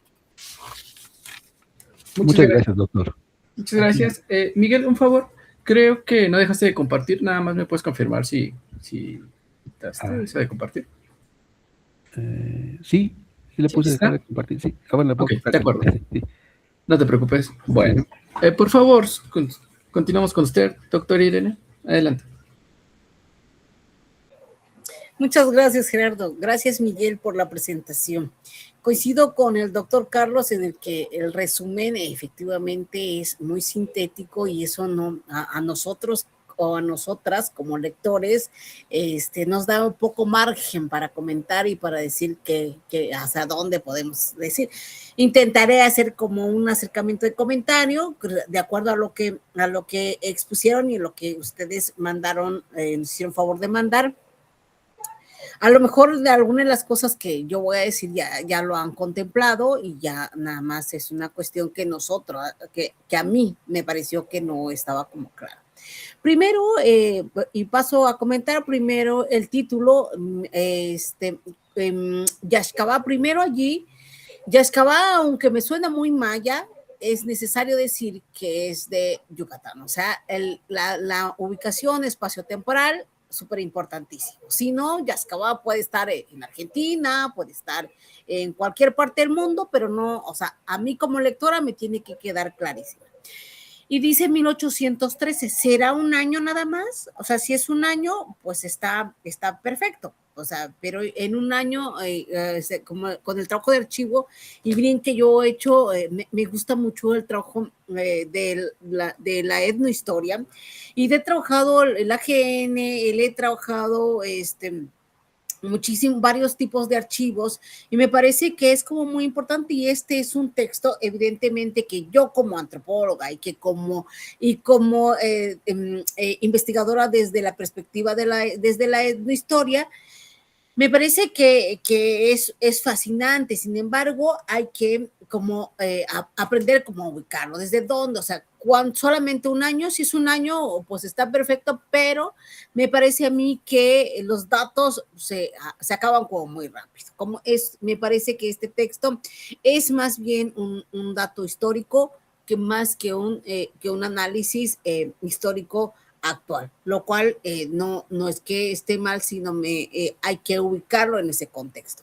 Muchas gracias, doctor. Muchas gracias. Miguel, un favor, creo que no dejaste de compartir, nada más me puedes confirmar si se de compartir. Sí le puse dejar de compartir, sí. Bueno, okay, de acuerdo. Sí. No te preocupes. Bueno, por favor, continuamos con usted, doctor Irene. Adelante. Muchas gracias, Gerardo. Gracias, Miguel, por la presentación. Coincido con el doctor Carlos en el que el resumen efectivamente es muy sintético y eso no a nosotros o a nosotras como lectores nos da un poco margen para comentar y para decir que hasta dónde podemos decir. Intentaré hacer como un acercamiento de comentario de acuerdo a lo que expusieron y lo que ustedes mandaron, nos hicieron favor de mandar. A lo mejor de algunas de las cosas que yo voy a decir ya lo han contemplado y ya nada más es una cuestión que que a mí me pareció que no estaba como claro. Primero, y paso a comentar primero el título, Yaxcabá, primero allí, Yaxcabá, aunque me suena muy maya, es necesario decir que es de Yucatán, o sea, la ubicación espaciotemporal súper importantísimo. Si no, Yaxcabá puede estar en Argentina, puede estar en cualquier parte del mundo, pero no, o sea, a mí como lectora me tiene que quedar clarísimo. Y dice 1813, ¿será un año nada más? O sea, si es un año, pues está perfecto. O sea, pero en un año, como con el trabajo de archivo, y bien que yo he hecho, me gusta mucho el trabajo de la etnohistoria, y he trabajado la AGN, he trabajado varios tipos de archivos y me parece que es como muy importante y este es un texto evidentemente que yo como antropóloga y que como investigadora desde la perspectiva desde la etnohistoria, me parece que es fascinante, sin embargo, hay que como aprender cómo ubicarlo, desde dónde, o sea, solamente un año, si es un año, pues está perfecto, pero me parece a mí que los datos se acaban como muy rápido. Me parece que este texto es más bien un dato histórico que más que un análisis histórico actual, lo cual no es que esté mal, sino hay que ubicarlo en ese contexto.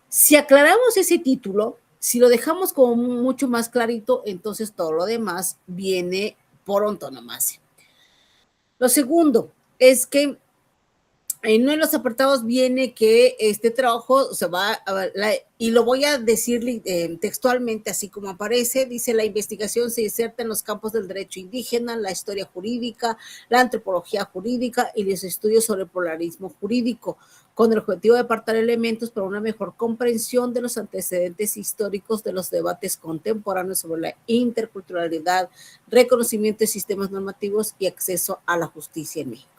Si aclaramos ese título, si lo dejamos como mucho más clarito, entonces todo lo demás viene por antonomasia. Lo segundo es que en uno de los apartados viene que este trabajo se va y lo voy a decir textualmente así como aparece, dice: la investigación se inserta en los campos del derecho indígena, la historia jurídica, la antropología jurídica y los estudios sobre el pluralismo jurídico, con el objetivo de apartar elementos para una mejor comprensión de los antecedentes históricos de los debates contemporáneos sobre la interculturalidad, reconocimiento de sistemas normativos y acceso a la justicia en México.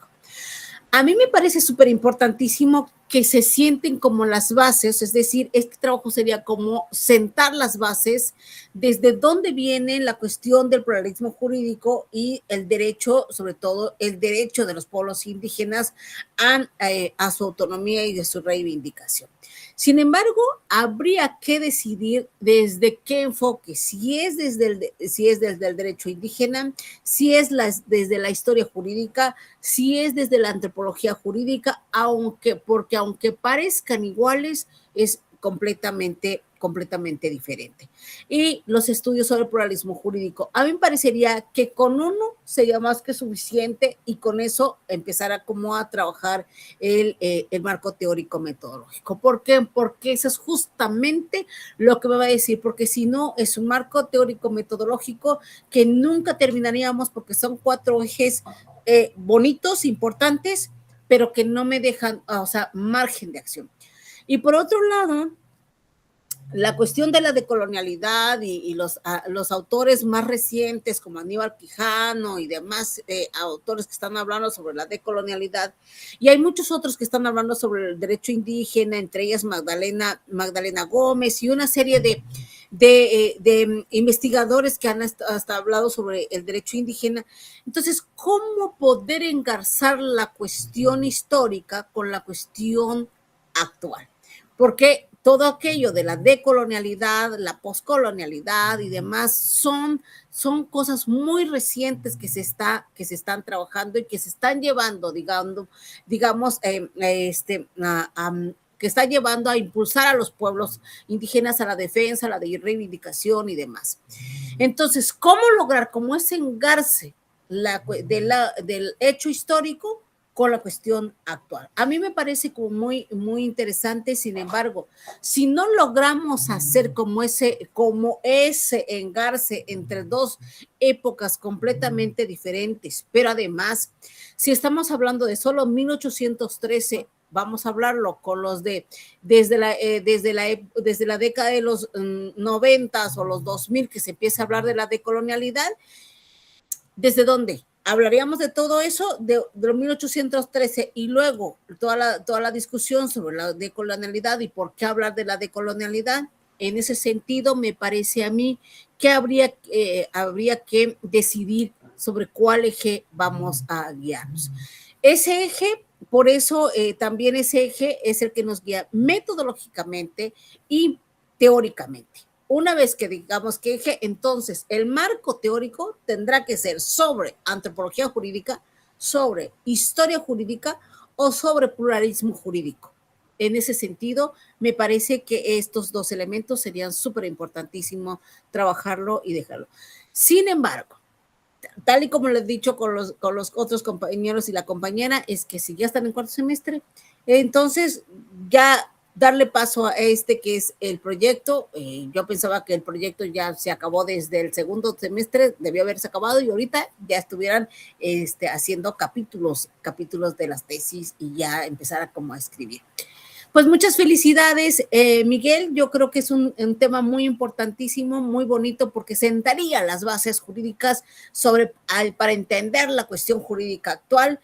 A mí me parece súper importantísimo que se sienten como las bases, es decir, este trabajo sería como sentar las bases desde dónde viene la cuestión del pluralismo jurídico y el derecho, sobre todo el derecho de los pueblos indígenas a su autonomía y de su reivindicación. Sin embargo, habría que decidir desde qué enfoque, si es desde el derecho indígena, si es desde la historia jurídica, si es desde la antropología jurídica, porque aunque parezcan iguales, es completamente diferente. Y los estudios sobre el pluralismo jurídico. A mí me parecería que con uno sería más que suficiente y con eso empezar a trabajar el marco teórico metodológico. ¿Por qué? Porque eso es justamente lo que me va a decir, porque si no es un marco teórico metodológico que nunca terminaríamos, porque son 4 ejes bonitos, importantes, pero que no me dejan, margen de acción. Y por otro lado, la cuestión de la decolonialidad y los autores más recientes como Aníbal Quijano y demás autores que están hablando sobre la decolonialidad, y hay muchos otros que están hablando sobre el derecho indígena, entre ellas Magdalena Gómez y una serie de investigadores que han hasta hablado sobre el derecho indígena. Entonces, ¿cómo poder engarzar la cuestión histórica con la cuestión actual? Porque todo aquello de la decolonialidad, la poscolonialidad y demás son cosas muy recientes que se están trabajando y que se están llevando, digamos, que está llevando a impulsar a los pueblos indígenas a la defensa, a la reivindicación y demás. Entonces, ¿cómo lograr como ese engarce del hecho histórico con la cuestión actual? A mí me parece como muy, muy interesante. Sin embargo, si no logramos hacer como ese engarce entre 2 épocas completamente diferentes, pero además, si estamos hablando de solo 1813, vamos a hablarlo con los desde la década de los 90 o los 2000 que se empieza a hablar de la decolonialidad. ¿Desde dónde? Hablaríamos de todo eso, de 1813, y luego toda la discusión sobre la decolonialidad y por qué hablar de la decolonialidad. En ese sentido, me parece a mí que habría que decidir sobre cuál eje vamos a guiarnos. Ese eje, por eso también ese eje es el que nos guía metodológicamente y teóricamente. Una vez que digamos que eje, entonces el marco teórico tendrá que ser sobre antropología jurídica, sobre historia jurídica o sobre pluralismo jurídico. En ese sentido, me parece que estos 2 elementos serían súper importantísimos trabajarlo y dejarlo. Sin embargo, tal y como les he dicho con los otros compañeros y la compañera, es que si ya están en 4º semestre, entonces ya darle paso a que es el proyecto. Yo pensaba que el proyecto ya se acabó desde el 2º semestre, debió haberse acabado y ahorita ya estuvieran haciendo capítulos de las tesis y ya empezar a escribir. Pues muchas felicidades, Miguel. Yo creo que es un tema muy importantísimo, muy bonito, porque sentaría las bases jurídicas para entender la cuestión jurídica actual,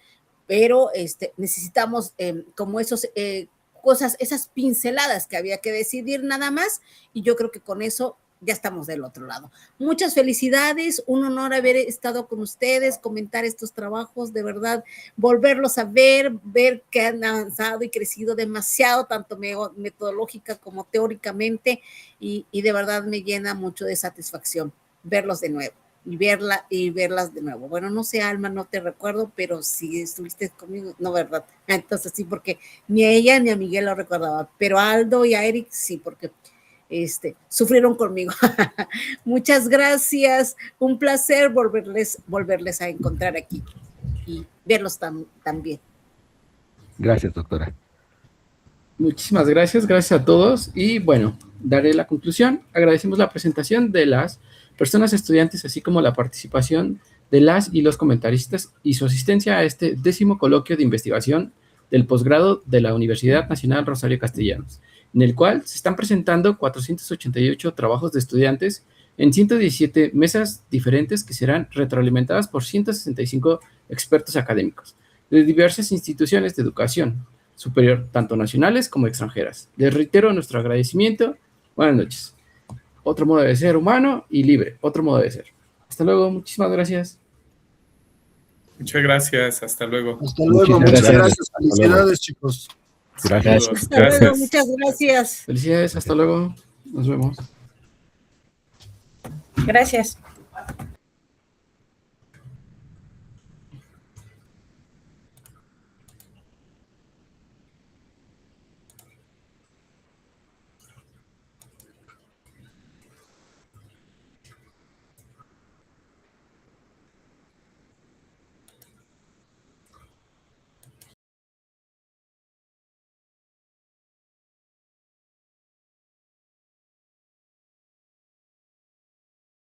pero necesitamos como esas pinceladas que había que decidir nada más, y yo creo que con eso ya estamos del otro lado. Muchas felicidades, un honor haber estado con ustedes, comentar estos trabajos, de verdad, volverlos a ver que han avanzado y crecido demasiado, tanto metodológica como teóricamente, y de verdad me llena mucho de satisfacción verlos de nuevo. y verlas de nuevo. Bueno, no sé, Alma, no te recuerdo, pero si estuviste conmigo, no, ¿verdad? Entonces sí, porque ni a ella ni a Miguel lo recordaba, pero a Aldo y a Eric sí, porque sufrieron conmigo. Muchas gracias, un placer volverles a encontrar aquí y verlos también. Gracias, doctora. Muchísimas gracias, gracias a todos. Y bueno, daré la conclusión. Agradecemos la presentación de las personas estudiantes, así como la participación de las y los comentaristas y su asistencia a este 10º coloquio de investigación del posgrado de la Universidad Nacional Rosario Castellanos, en el cual se están presentando 488 trabajos de estudiantes en 117 mesas diferentes que serán retroalimentadas por 165 expertos académicos de diversas instituciones de educación superior, tanto nacionales como extranjeras. Les reitero nuestro agradecimiento. Buenas noches. Otro modo de ser humano y libre, otro modo de ser. Hasta luego, muchísimas gracias. Muchas gracias, hasta luego. Hasta luego, muchas gracias. Felicidades, chicos. Gracias. Hasta luego, muchas gracias. Felicidades, hasta luego. Nos vemos. Gracias.